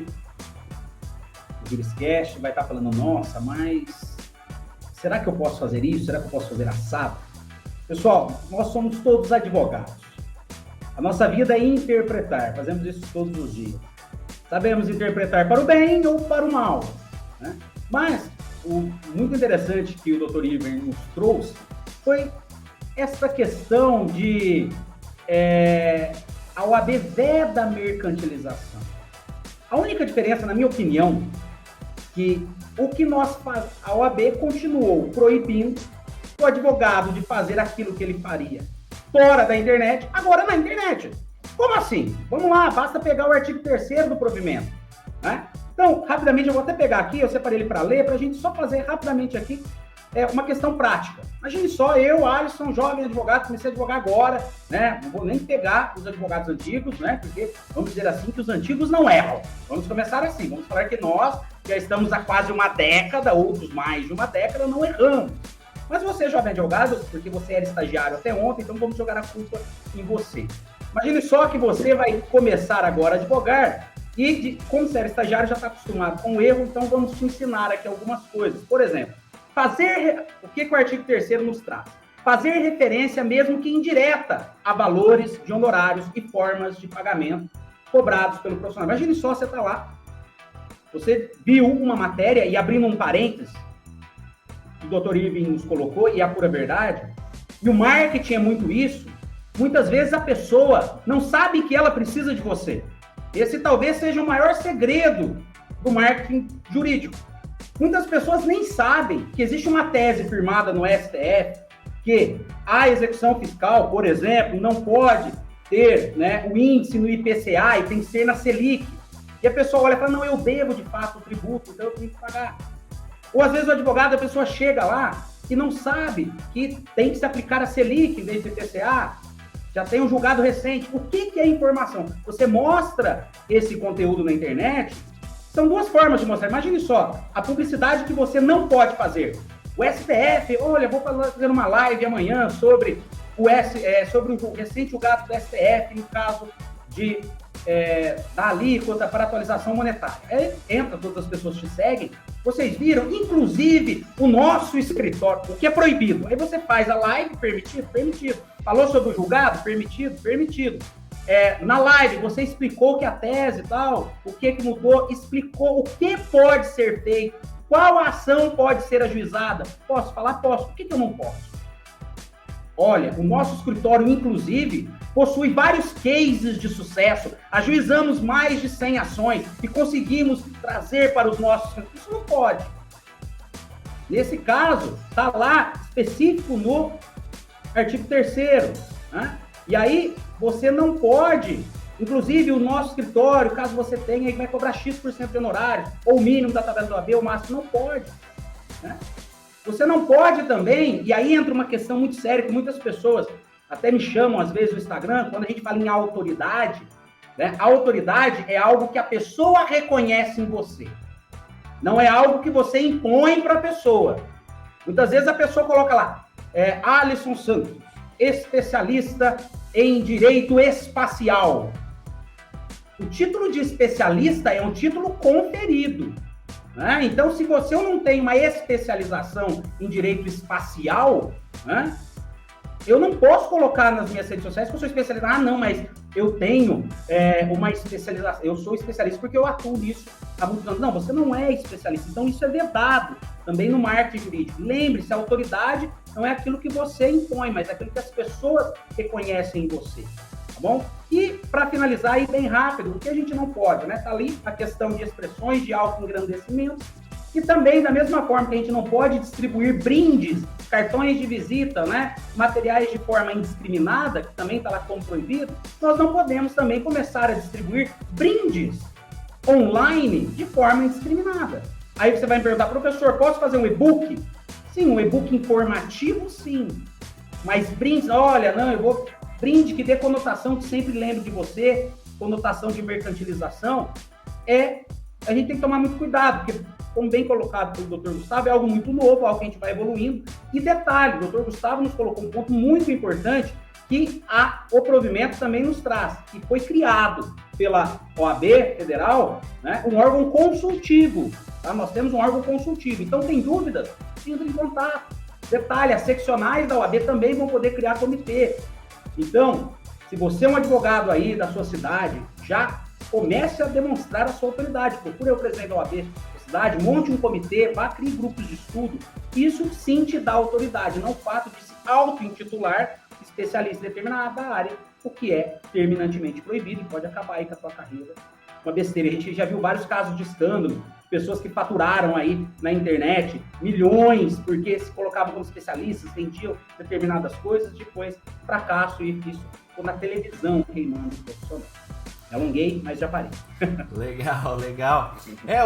do Juriscast vai estar falando, nossa, mas será que eu posso fazer isso? Será que eu posso fazer assado? Pessoal, nós somos todos advogados. A nossa vida é interpretar, fazemos isso todos os dias. Sabemos interpretar para o bem ou para o mal, né? Mas o muito interessante que o Dr. Iver nos trouxe foi essa questão de a OAB veda a mercantilização. A única diferença, na minha opinião, que o que a OAB continuou proibindo o advogado de fazer aquilo que ele faria fora da internet, agora na internet. Como assim? Vamos lá, basta pegar o artigo 3º do provimento, né? Então, rapidamente, eu vou até pegar aqui, eu separei ele para ler, para a gente só fazer rapidamente aqui uma questão prática. Imagine só, eu, Alisson, jovem advogado, comecei a advogar agora, né? Não vou nem pegar os advogados antigos, né? Porque, vamos dizer assim, que os antigos não erram. Vamos começar assim, vamos falar que nós já estamos há quase uma década, outros mais de uma década, não erramos. Mas você, jovem advogado, porque você era estagiário até ontem, então vamos jogar a culpa em você. Imagine só que você vai começar agora a advogar e, como você era estagiário, já está acostumado com o erro, então vamos te ensinar aqui algumas coisas. Por exemplo, o que o artigo 3º nos traz? Fazer referência, mesmo que indireta, a valores de honorários e formas de pagamento cobrados pelo profissional. Imagine só, você está lá, você viu uma matéria, e abrindo um parênteses, o Dr. Irving nos colocou, e é a pura verdade, e o marketing é muito isso. Muitas vezes a pessoa não sabe que ela precisa de você. Esse talvez seja o maior segredo do marketing jurídico. Muitas pessoas nem sabem que existe uma tese firmada no STF que a execução fiscal, por exemplo, não pode ter, né, o índice no IPCA e tem que ser na Selic. E a pessoa olha e fala, não, eu devo de fato o tributo, então eu tenho que pagar. Ou às vezes o advogado, a pessoa chega lá e não sabe que tem que se aplicar a Selic em vez do IPCA. Já tem um julgado recente. O que é informação? Você mostra esse conteúdo na internet. São duas formas de mostrar. Imagine só, a publicidade que você não pode fazer. O STF, olha, vou fazer uma live amanhã sobre o recente julgado do STF no caso de da alíquota para atualização monetária. Aí entra, todas as pessoas te seguem. Vocês viram, inclusive, o nosso escritório, o que é proibido. Aí você faz a live, permitido, permitido. Falou sobre o julgado, permitido, permitido. Na live, você explicou que a tese e tal, o que mudou, explicou o que pode ser feito, qual ação pode ser ajuizada. Posso falar? Posso. Por que eu não posso? Olha, o nosso escritório, inclusive, possui vários cases de sucesso. Ajuizamos mais de 100 ações e conseguimos trazer para os nossos... Isso não pode. Nesse caso, está lá específico no artigo 3º, né? E aí, você não pode Inclusive, o nosso escritório, caso você tenha, vai cobrar X% de honorário, ou o mínimo da tabela do OAB, ou o máximo, não pode. Né? Você não pode também, e aí entra uma questão muito séria, que muitas pessoas até me chamam, às vezes, no Instagram, quando a gente fala em autoridade, né? A autoridade é algo que a pessoa reconhece em você. Não é algo que você impõe para a pessoa. Muitas vezes a pessoa coloca lá, Alisson Santos, especialista em direito espacial. O título de especialista é um título conferido. Né? Então, se você não tem uma especialização em direito espacial, né, eu não posso colocar nas minhas redes sociais que eu sou especialista. Ah, não, mas eu tenho uma especialização. Eu sou especialista porque eu atuo nisso há muitos anos. Não, você não é especialista. Então, isso é vedado também no marketing jurídico. Lembre-se, a autoridade não é aquilo que você impõe, mas é aquilo que as pessoas reconhecem em você. Tá bom? E, para finalizar aí bem rápido, o que a gente não pode, né? Tá ali a questão de expressões de autoengrandecimento, e também, da mesma forma que a gente não pode distribuir brindes, cartões de visita, né? Materiais de forma indiscriminada, que também está lá como proibido, nós não podemos também começar a distribuir brindes online de forma indiscriminada. Aí você vai me perguntar, professor, posso fazer um e-book? Sim, um e-book informativo, sim. Mas brindes, olha, não, eu vou... Brinde que dê conotação, que sempre lembre de você, conotação de mercantilização, a gente tem que tomar muito cuidado, porque, como bem colocado pelo Dr. Gustavo, é algo muito novo, algo que a gente vai evoluindo. E detalhe, o Dr. Gustavo nos colocou um ponto muito importante que o provimento também nos traz, que foi criado pela OAB Federal, né, um órgão consultivo. Tá? Nós temos um órgão consultivo. Então, tem dúvidas? Entre em contato. Detalhe, as seccionais da OAB também vão poder criar comitê. Então, se você é um advogado aí da sua cidade, já comece a demonstrar a sua autoridade. Procure o presidente da OAB da cidade, monte um comitê, vá criar grupos de estudo. Isso sim te dá autoridade, não o fato de se auto-intitular especialista em determinada área, o que é terminantemente proibido e pode acabar aí com a sua carreira. Uma besteira. A gente já viu vários casos de escândalo, pessoas que faturaram aí na internet milhões porque se colocavam como especialistas, vendiam determinadas coisas, depois fracasso, e isso ficou na televisão queimando o profissional. Alonguei, mas já parei. Legal, legal.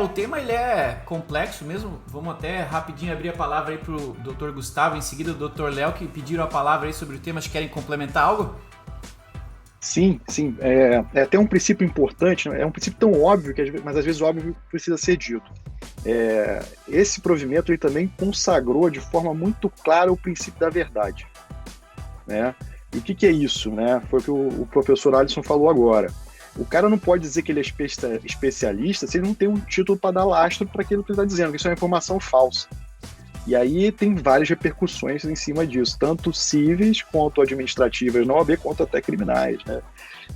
O tema ele é complexo mesmo. Vamos até rapidinho abrir a palavra aí pro Dr. Gustavo, em seguida o Dr. Léo, que pediram a palavra aí sobre o tema. Querem complementar algo? Sim. Tem um princípio importante, é um princípio tão óbvio, mas às vezes o óbvio precisa ser dito. Esse provimento ele também consagrou de forma muito clara o princípio da verdade. Né? E o que é isso? Né? Foi o que o professor Alisson falou agora. O cara não pode dizer que ele é especialista se ele não tem um título para dar lastro para aquilo que ele está dizendo, que isso é uma informação falsa. E aí tem várias repercussões em cima disso, tanto cíveis quanto administrativas na OAB, quanto até criminais, né?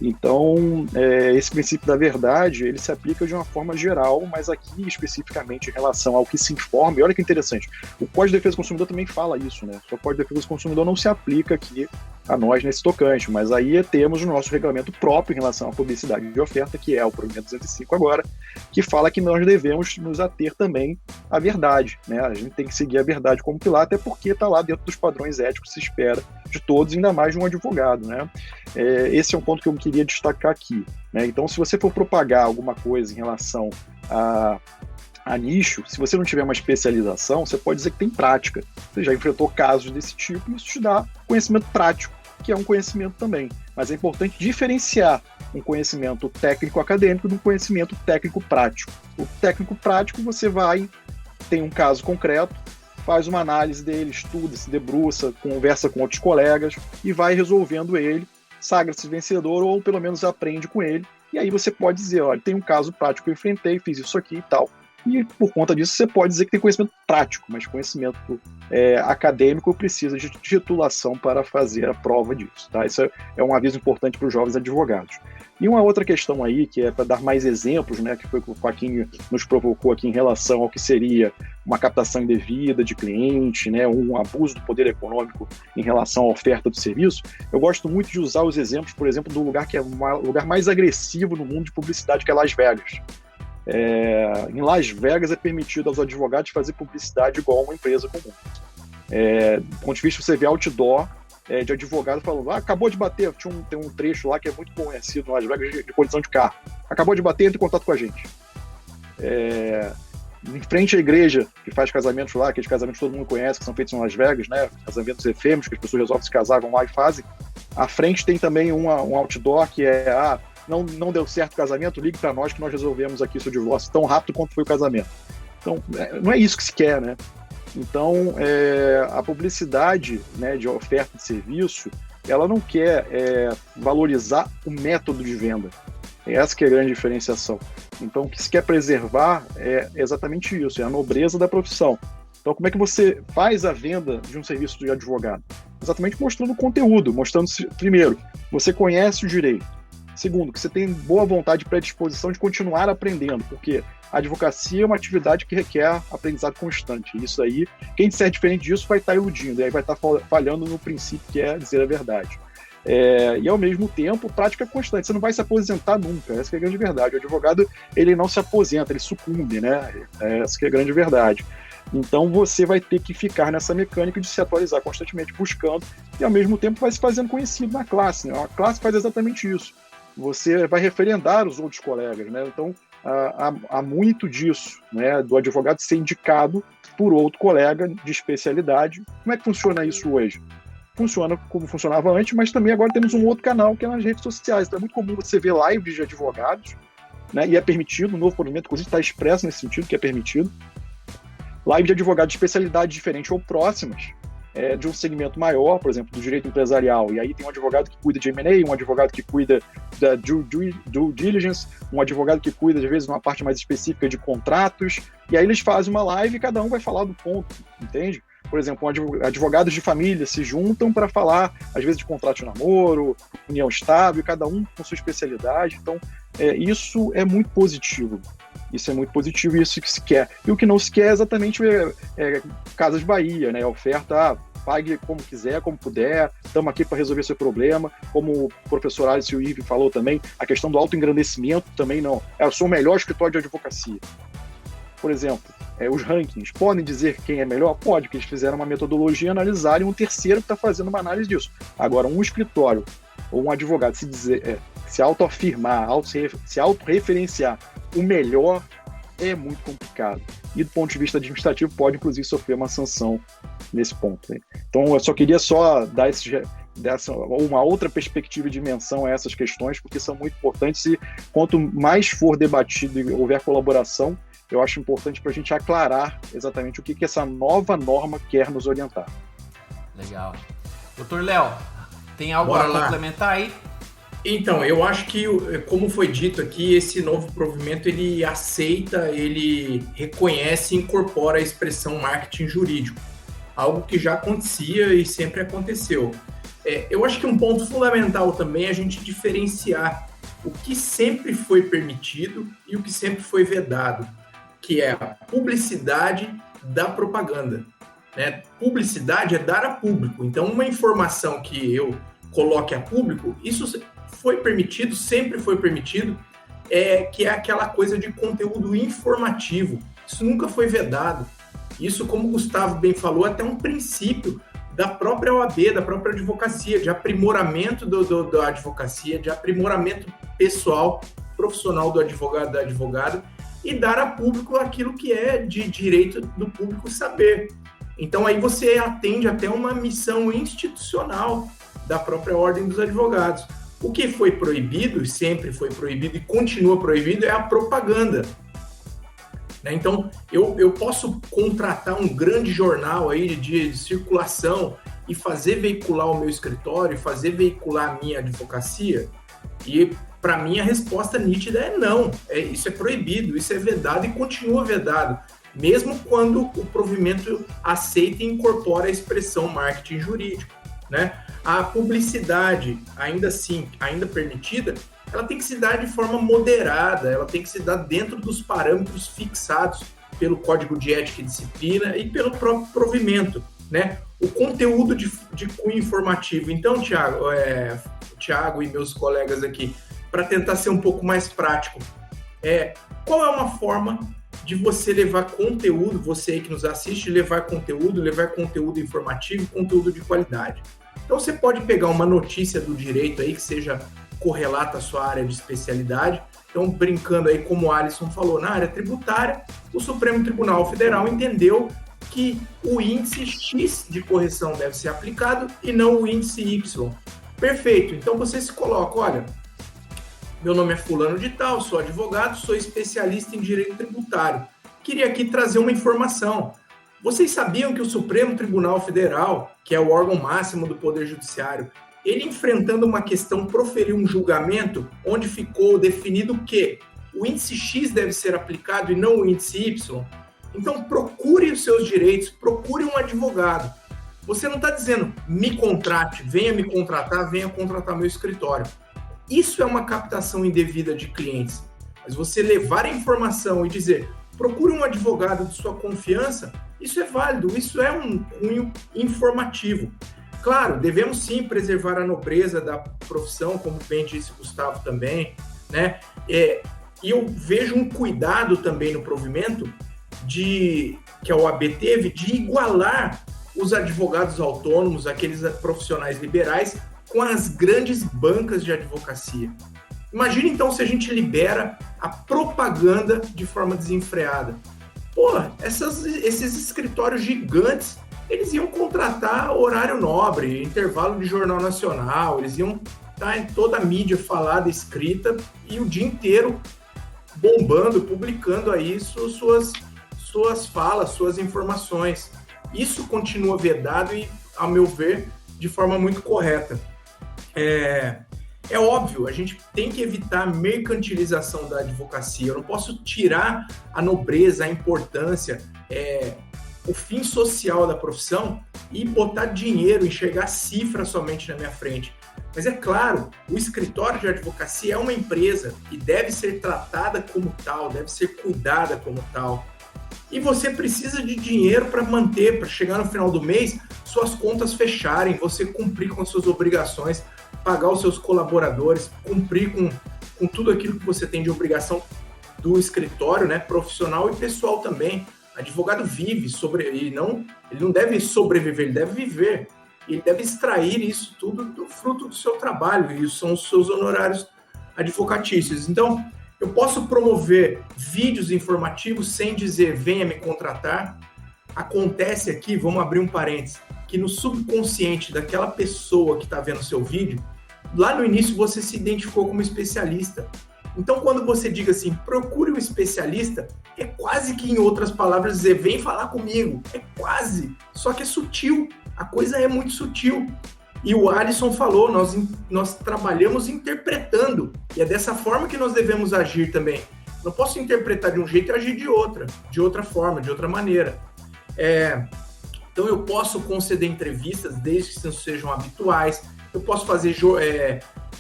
Então, esse princípio da verdade, ele se aplica de uma forma geral, mas aqui especificamente em relação ao que se informa, e olha que interessante, o Código de Defesa do Consumidor também fala isso, né? Só o Código de Defesa do Consumidor não se aplica aqui a nós nesse tocante, mas aí temos o nosso regulamento próprio em relação à publicidade de oferta, que é o provimento 205 agora, que fala que nós devemos nos ater também à verdade, né? A gente tem que seguir a verdade como pilar, até porque está lá dentro dos padrões éticos que se espera de todos, ainda mais de um advogado, né? Esse é um ponto que eu queria destacar aqui, né? Então, se você for propagar alguma coisa em relação a nicho, se você não tiver uma especialização, você pode dizer que tem prática. Você já enfrentou casos desse tipo e isso te dá conhecimento prático, que é um conhecimento também. Mas é importante diferenciar um conhecimento técnico-acadêmico de um conhecimento técnico-prático. O técnico-prático você tem um caso concreto, faz uma análise dele, estuda, se debruça, conversa com outros colegas e vai resolvendo ele, sagra-se vencedor ou pelo menos aprende com ele. E aí você pode dizer, olha, tem um caso prático que eu enfrentei, fiz isso aqui e tal. E por conta disso você pode dizer que tem conhecimento prático, mas conhecimento acadêmico precisa de titulação para fazer a prova disso. Tá? Isso é um aviso importante para os jovens advogados. E uma outra questão aí, que é para dar mais exemplos, né, que foi o que o Joaquim nos provocou aqui em relação ao que seria uma captação indevida de cliente, né, um abuso do poder econômico em relação à oferta do serviço, eu gosto muito de usar os exemplos, por exemplo, do lugar que é o lugar mais agressivo no mundo de publicidade, que é Las Vegas. Em Las Vegas é permitido aos advogados fazer publicidade igual a uma empresa comum. Do ponto de vista, você vê outdoor, de advogado falando, acabou de bater, tem um trecho lá que é muito conhecido no Las Vegas de condição de carro. Acabou de bater, entre em contato com a gente. Em frente à igreja, que faz casamentos lá, aqueles casamentos que todo mundo conhece, que são feitos em Las Vegas, né? Casamentos efêmeros, que as pessoas resolvem se casar, vão lá e fazem. À frente tem também um outdoor que não deu certo o casamento, ligue para nós que nós resolvemos aqui seu divórcio tão rápido quanto foi o casamento. Então, não é isso que se quer, né? Então, a publicidade, né, de oferta de serviço, ela não quer valorizar o método de venda. Essa que é a grande diferenciação. Então, o que se quer preservar é exatamente isso, é a nobreza da profissão. Então, como é que você faz a venda de um serviço de advogado? Exatamente mostrando o conteúdo, mostrando, primeiro, você conhece o direito. Segundo, que você tem boa vontade e predisposição de continuar aprendendo, porque a advocacia é uma atividade que requer aprendizado constante. Isso aí, quem disser diferente disso vai estar iludindo, e aí vai estar falhando no princípio que é dizer a verdade. E ao mesmo tempo, prática constante. Você não vai se aposentar nunca, essa que é a grande verdade. O advogado, ele não se aposenta, ele sucumbe, né? Essa que é a grande verdade. Então você vai ter que ficar nessa mecânica de se atualizar constantemente, buscando, e ao mesmo tempo vai se fazendo conhecido na classe, né? A classe faz exatamente isso. Você vai referendar os outros colegas, né? Então há muito disso, né? Do advogado ser indicado por outro colega de especialidade. Como é que funciona isso hoje? Funciona como funcionava antes, mas também agora temos um outro canal que é nas redes sociais. Então é muito comum você ver lives de advogados, né? E é permitido, o novo provimento, inclusive, está expresso nesse sentido, que é permitido. Live de advogados de especialidades diferentes ou próximas, de um segmento maior, por exemplo, do direito empresarial. E aí tem um advogado que cuida de M&A, um advogado que cuida da due diligence, um advogado que cuida, às vezes, de uma parte mais específica de contratos. E aí eles fazem uma live e cada um vai falar do ponto, entende? Por exemplo, advogados de família se juntam para falar, às vezes, de contrato de namoro, união estável, cada um com sua especialidade. Então, isso é muito positivo. Isso é muito positivo e isso que se quer. E o que não se quer é exatamente Casas Bahia, né? A oferta, pague como quiser, como puder, estamos aqui para resolver seu problema. Como o professor Alice e o Irving falou também, a questão do autoengrandecimento também não. Eu sou o melhor escritório de advocacia. Por exemplo, os rankings podem dizer quem é melhor? Pode, porque eles fizeram uma metodologia, analisarem um terceiro que está fazendo uma análise disso. Agora, um escritório ou um advogado se autoafirmar, se autorreferenciar o melhor é muito complicado. E do ponto de vista administrativo pode, inclusive, sofrer uma sanção nesse ponto, né? Então, eu só queria dar uma outra perspectiva e dimensão a essas questões, porque são muito importantes e quanto mais for debatido e houver colaboração, eu acho importante para a gente aclarar exatamente o que essa nova norma quer nos orientar. Legal. Doutor Léo, tem algo Bora a lá. complementar aí? Então, eu acho que, como foi dito aqui, esse novo provimento, ele aceita, ele reconhece e incorpora a expressão marketing jurídico, algo que já acontecia e sempre aconteceu. Eu acho que um ponto fundamental também é a gente diferenciar o que sempre foi permitido e o que sempre foi vedado, que é a publicidade da propaganda, né? Publicidade é dar a público. Então, uma informação que eu coloque a público, isso foi permitido, sempre foi permitido, que é aquela coisa de conteúdo informativo. Isso nunca foi vedado. Isso, como o Gustavo bem falou, é até um princípio da própria OAB, da própria advocacia, de aprimoramento da advocacia, de aprimoramento pessoal, profissional do advogado, da advogada, e dar a público aquilo que é de direito do público saber. Então, aí você atende até uma missão institucional da própria Ordem dos Advogados. O que foi proibido, sempre foi proibido e continua proibido, é a propaganda. Né? Então, eu posso contratar um grande jornal aí de circulação e fazer veicular o meu escritório, fazer veicular a minha advocacia? E, para mim, a resposta nítida é não. Isso é proibido, isso é vedado e continua vedado, mesmo quando o provimento aceita e incorpora a expressão marketing jurídico. Né? A publicidade, ainda assim, ainda permitida, ela tem que se dar de forma moderada, ela tem que se dar dentro dos parâmetros fixados pelo Código de Ética e Disciplina e pelo próprio provimento, né? O conteúdo de cunho informativo. Então, Thiago e meus colegas aqui, para tentar ser um pouco mais prático, qual é uma forma de você levar conteúdo, você aí que nos assiste, levar conteúdo informativo, conteúdo de qualidade? Então você pode pegar uma notícia do direito aí que seja correlata à sua área de especialidade. Então, brincando aí, como o Alisson falou, na área tributária, o Supremo Tribunal Federal entendeu que o índice X de correção deve ser aplicado e não o índice Y. Perfeito. Então você se coloca, olha, meu nome é fulano de tal, sou advogado, sou especialista em direito tributário. Queria aqui trazer uma informação. Vocês sabiam que o Supremo Tribunal Federal, que é o órgão máximo do Poder Judiciário, ele enfrentando uma questão, proferiu um julgamento onde ficou definido que o índice X deve ser aplicado e não o índice Y? Então procure os seus direitos, procure um advogado. Você não está dizendo, me contrate, venha me contratar, venha contratar meu escritório. Isso é uma captação indevida de clientes. Mas você levar a informação e dizer, procure um advogado de sua confiança, isso é válido, isso é um cunho informativo. Claro, devemos sim preservar a nobreza da profissão, como bem disse o Gustavo também, né? E eu vejo um cuidado também no provimento que a OAB teve de igualar os advogados autônomos, aqueles profissionais liberais, com as grandes bancas de advocacia. Imagina então se a gente libera a propaganda de forma desenfreada. Pô, esses escritórios gigantes, eles iam contratar horário nobre, intervalo de jornal nacional, eles iam estar em toda a mídia falada, escrita, e o dia inteiro bombando, publicando aí suas falas, suas informações. Isso continua vedado e, ao meu ver, de forma muito correta. É óbvio, a gente tem que evitar a mercantilização da advocacia. Eu não posso tirar a nobreza, a importância, o fim social da profissão e botar dinheiro, enxergar cifra somente na minha frente. Mas é claro, o escritório de advocacia é uma empresa e deve ser tratada como tal, deve ser cuidada como tal. E você precisa de dinheiro para manter, para chegar no final do mês, suas contas fecharem, você cumprir com as suas obrigações, pagar os seus colaboradores, cumprir com tudo aquilo que você tem de obrigação do escritório, né, profissional e pessoal também. Advogado vive, ele não deve sobreviver, ele deve viver. Ele deve extrair isso tudo do fruto do seu trabalho, e isso são os seus honorários advocatícios. Então, eu posso promover vídeos informativos sem dizer venha me contratar. Acontece aqui, vamos abrir um parênteses, que no subconsciente daquela pessoa que está vendo o seu vídeo, lá no início você se identificou como especialista. Então, quando você diga assim, procure um especialista, é quase que, em outras palavras, dizer vem falar comigo. É quase, só que é sutil. A coisa é muito sutil. E o Alisson falou, nós trabalhamos interpretando. E é dessa forma que nós devemos agir também. Não posso interpretar de um jeito e agir de outra forma, de outra maneira. Então eu posso conceder entrevistas, desde que não sejam habituais. Eu posso fazer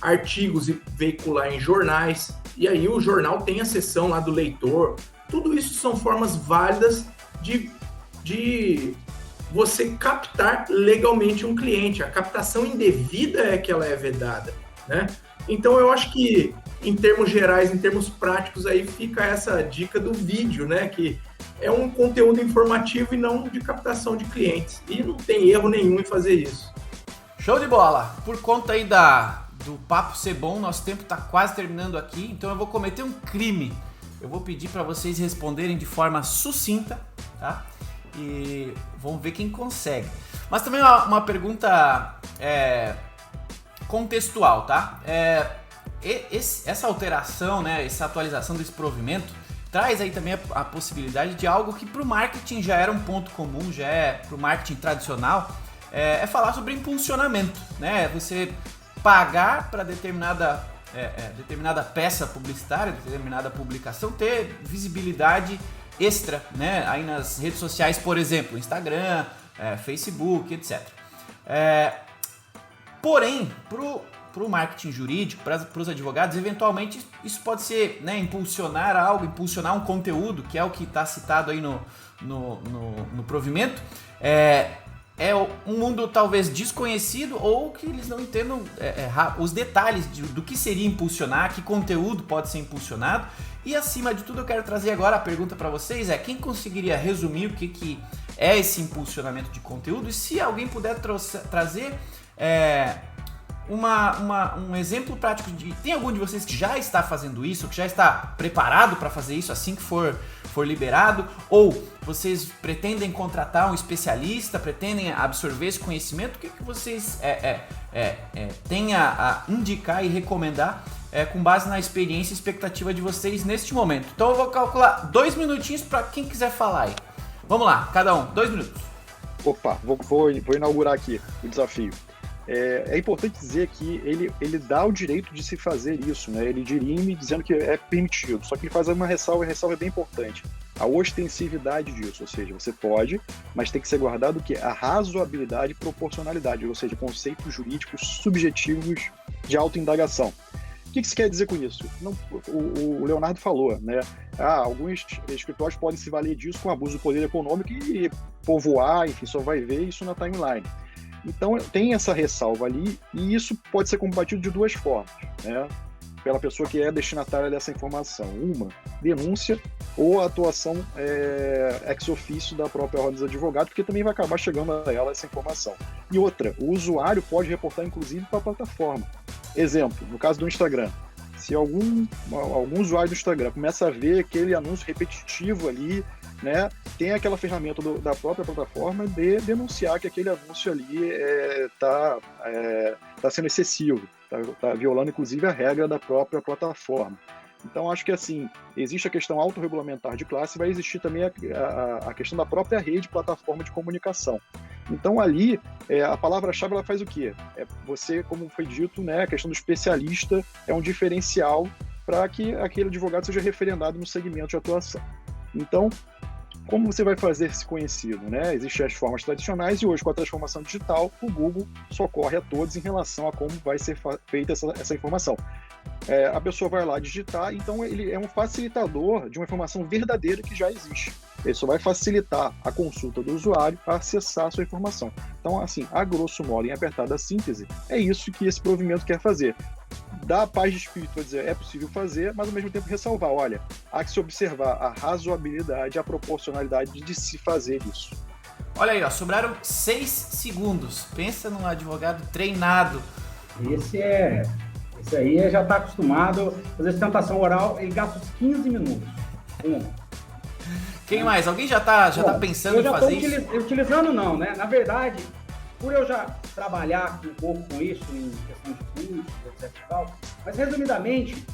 artigos e veicular em jornais. E aí o jornal tem a seção lá do leitor. Tudo isso são formas válidas de você captar legalmente um cliente. A captação indevida é que ela é vedada, né? Então eu acho que, em termos gerais, em termos práticos, aí fica essa dica do vídeo, né? Que é um conteúdo informativo e não de captação de clientes. E não tem erro nenhum em fazer isso. Show de bola! Por conta aí do papo ser bom, nosso tempo está quase terminando aqui, então eu vou cometer um crime. Eu vou pedir para vocês responderem de forma sucinta, tá? E vamos ver quem consegue. Mas também uma pergunta contextual, tá? Essa alteração, né, essa atualização desse provimento traz aí também a possibilidade de algo que para o marketing já era um ponto comum, já é para o marketing tradicional, é falar sobre impulsionamento, né? Você pagar para determinada peça publicitária, determinada publicação, ter visibilidade extra, né? Aí nas redes sociais, por exemplo, Instagram, Facebook, etc. Porém, para o marketing jurídico, para os advogados, eventualmente isso pode ser, né, impulsionar algo, impulsionar um conteúdo, que é o que está citado aí no provimento. É um mundo talvez desconhecido ou que eles não entendam os detalhes do que seria impulsionar, que conteúdo pode ser impulsionado. E acima de tudo eu quero trazer agora a pergunta para vocês, quem conseguiria resumir o que é esse impulsionamento de conteúdo? E se alguém puder trazer um exemplo prático de... Tem algum de vocês que já está fazendo isso, que já está preparado para fazer isso assim que for liberado? Ou vocês pretendem contratar um especialista, pretendem absorver esse conhecimento? O que vocês têm a indicar e recomendar com base na experiência e expectativa de vocês neste momento? Então eu vou calcular 2 minutinhos para quem quiser falar aí. Vamos lá, cada um, 2 minutos. Opa, vou inaugurar aqui o desafio. É importante dizer que ele dá o direito de se fazer isso, né? Ele dirime dizendo que é permitido, só que ele faz uma ressalva, e a ressalva é bem importante. A ostensividade disso, ou seja, você pode, mas tem que ser guardado o quê? A razoabilidade e proporcionalidade, ou seja, conceitos jurídicos subjetivos de autoindagação. O que isso quer dizer com isso? O Leonardo falou, né? Alguns escritórios podem se valer disso com abuso do poder econômico e povoar, enfim, só vai ver isso na timeline. Então, tem essa ressalva ali, e isso pode ser combatido de 2 formas, né? Pela pessoa que é destinatária dessa informação. Uma, denúncia, ou atuação ex officio da própria ordem dos advogados, porque também vai acabar chegando a ela essa informação. E outra, o usuário pode reportar, inclusive, para a plataforma. Exemplo, no caso do Instagram. Se algum usuário do Instagram começa a ver aquele anúncio repetitivo ali, né, tem aquela ferramenta da própria plataforma de denunciar que aquele anúncio ali tá sendo excessivo, tá violando inclusive a regra da própria plataforma. Então acho que assim, existe a questão autorregulamentar de classe, vai existir também a questão da própria rede plataforma de comunicação. Então ali, a palavra-chave ela faz o quê? Você, como foi dito, né, a questão do especialista é um diferencial para que aquele advogado seja referendado no segmento de atuação. Então, como você vai fazer esse conhecido, né? Existem as formas tradicionais e hoje, com a transformação digital, o Google socorre a todos em relação a como vai ser feita essa informação. A pessoa vai lá digitar, então ele é um facilitador de uma informação verdadeira que já existe. Ele só vai facilitar a consulta do usuário para acessar a sua informação. Então, assim, a grosso modo, em apertada síntese, é isso que esse provimento quer fazer. Dá paz de espírito a dizer, é possível fazer, mas ao mesmo tempo ressalvar, olha, há que se observar a razoabilidade, a proporcionalidade de se fazer isso. Olha aí, ó, sobraram 6 segundos. Pensa num advogado treinado. Esse aí já está acostumado a fazer sustentação oral, ele gasta uns 15 minutos. Quem mais? Alguém já tá pensando em fazer isso? Utilizando não, né? Na verdade, por eu já trabalhar um pouco com isso, em questão de cursos, etc e tal, mas resumidamente,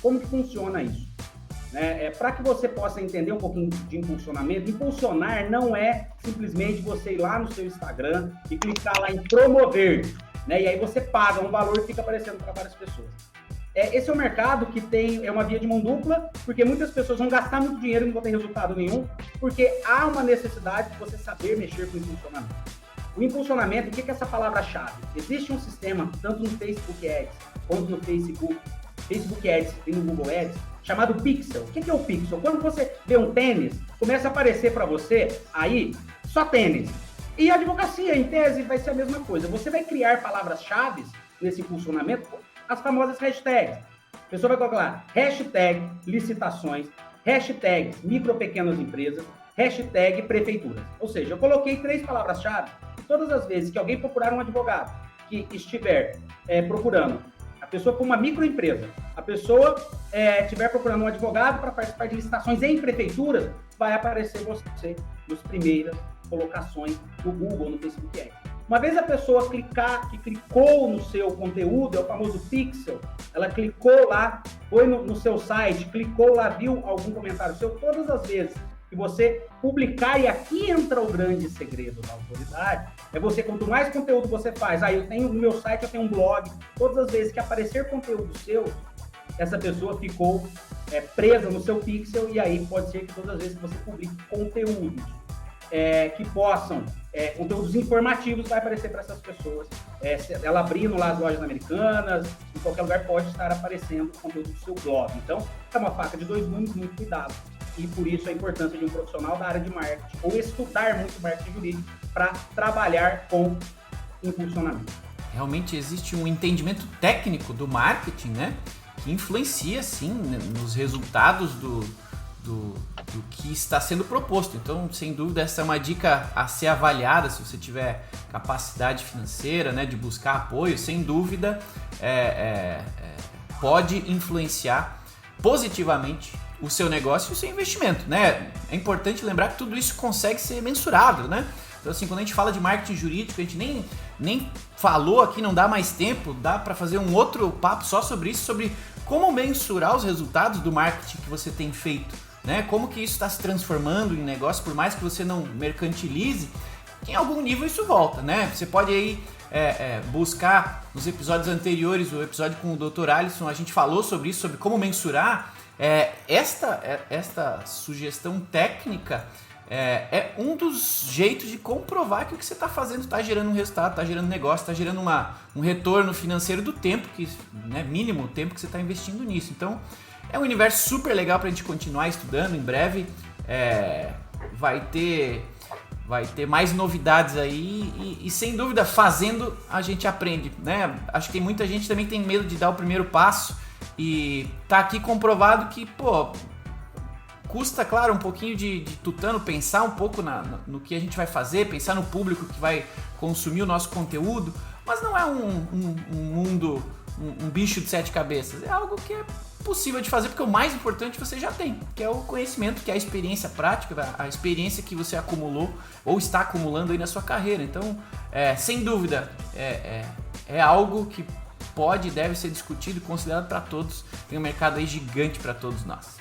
como que funciona isso? Para que você possa entender um pouquinho de impulsionamento, impulsionar não é simplesmente você ir lá no seu Instagram e clicar lá em promover, né? E aí você paga um valor e fica aparecendo para várias pessoas. Esse é um mercado que é uma via de mão dupla, porque muitas pessoas vão gastar muito dinheiro e não vão ter resultado nenhum, porque há uma necessidade de você saber mexer com o impulsionamento. O impulsionamento, o que é essa palavra-chave? Existe um sistema, tanto no Facebook Ads, quanto no Facebook Ads e no Google Ads, chamado Pixel. O que é o Pixel? Quando você vê um tênis, começa a aparecer para você aí só tênis. E a advocacia, em tese, vai ser a mesma coisa. Você vai criar palavras-chave nesse impulsionamento, as famosas hashtags. A pessoa vai colocar lá, hashtag licitações, hashtag micro pequenas empresas, hashtag prefeituras. Ou seja, eu coloquei 3 palavras-chave. Todas as vezes que alguém procurar um advogado que estiver procurando, a pessoa for uma microempresa, a pessoa estiver procurando um advogado para participar de licitações em prefeituras, vai aparecer você nas primeiras colocações no Google, no Facebook Ads. Uma vez a pessoa que clicou no seu conteúdo, é o famoso pixel, ela clicou lá, foi no seu site, clicou lá, viu algum comentário seu, todas as vezes que você publicar, e aqui entra o grande segredo da autoridade, é você, quanto mais conteúdo você faz, eu tenho no meu site, eu tenho um blog, todas as vezes que aparecer conteúdo seu, essa pessoa ficou presa no seu pixel, e aí pode ser que todas as vezes que você publique conteúdos que possam, conteúdos informativos, vai aparecer para essas pessoas. Ela abrindo lá as lojas americanas, em qualquer lugar pode estar aparecendo o conteúdo do seu blog. Então, é uma faca de 2 gumes, muito cuidado. E por isso a importância de um profissional da área de marketing, ou estudar muito marketing jurídico, para trabalhar com impulsionamento. Realmente existe um entendimento técnico do marketing, né? Que influencia, sim, nos resultados do que está sendo proposto. Então, sem dúvida, essa é uma dica a ser avaliada se você tiver capacidade financeira, né, de buscar apoio. Sem dúvida, pode influenciar positivamente o seu negócio e o seu investimento, né? É importante lembrar que tudo isso consegue ser mensurado, né? Então, assim, quando a gente fala de marketing jurídico, a gente nem falou aqui, não dá mais tempo, dá para fazer um outro papo só sobre isso, sobre como mensurar os resultados do marketing que você tem feito, né? Como que isso está se transformando em negócio, por mais que você não mercantilize, em algum nível isso volta, né? Você pode aí buscar nos episódios anteriores, o episódio com o Dr. Alisson, a gente falou sobre isso, sobre como mensurar. Esta sugestão técnica é um dos jeitos de comprovar que o que você está fazendo está gerando um resultado, está gerando negócio, está gerando um retorno financeiro do tempo, mínimo o tempo que você está investindo nisso. Então, é um universo super legal para a gente continuar estudando. Em breve vai ter mais novidades aí e sem dúvida, fazendo a gente aprende, né? Acho que tem muita gente também que tem medo de dar o primeiro passo e tá aqui comprovado que, custa, claro, um pouquinho de tutano, pensar um pouco no que a gente vai fazer, pensar no público que vai consumir o nosso conteúdo, mas não é um mundo, um bicho de 7 cabeças, é algo que é possível de fazer, porque o mais importante você já tem, que é o conhecimento, que é a experiência prática, a experiência que você acumulou ou está acumulando aí na sua carreira. Então, sem dúvida, é algo que pode e deve ser discutido e considerado para todos. Tem um mercado aí gigante para todos nós.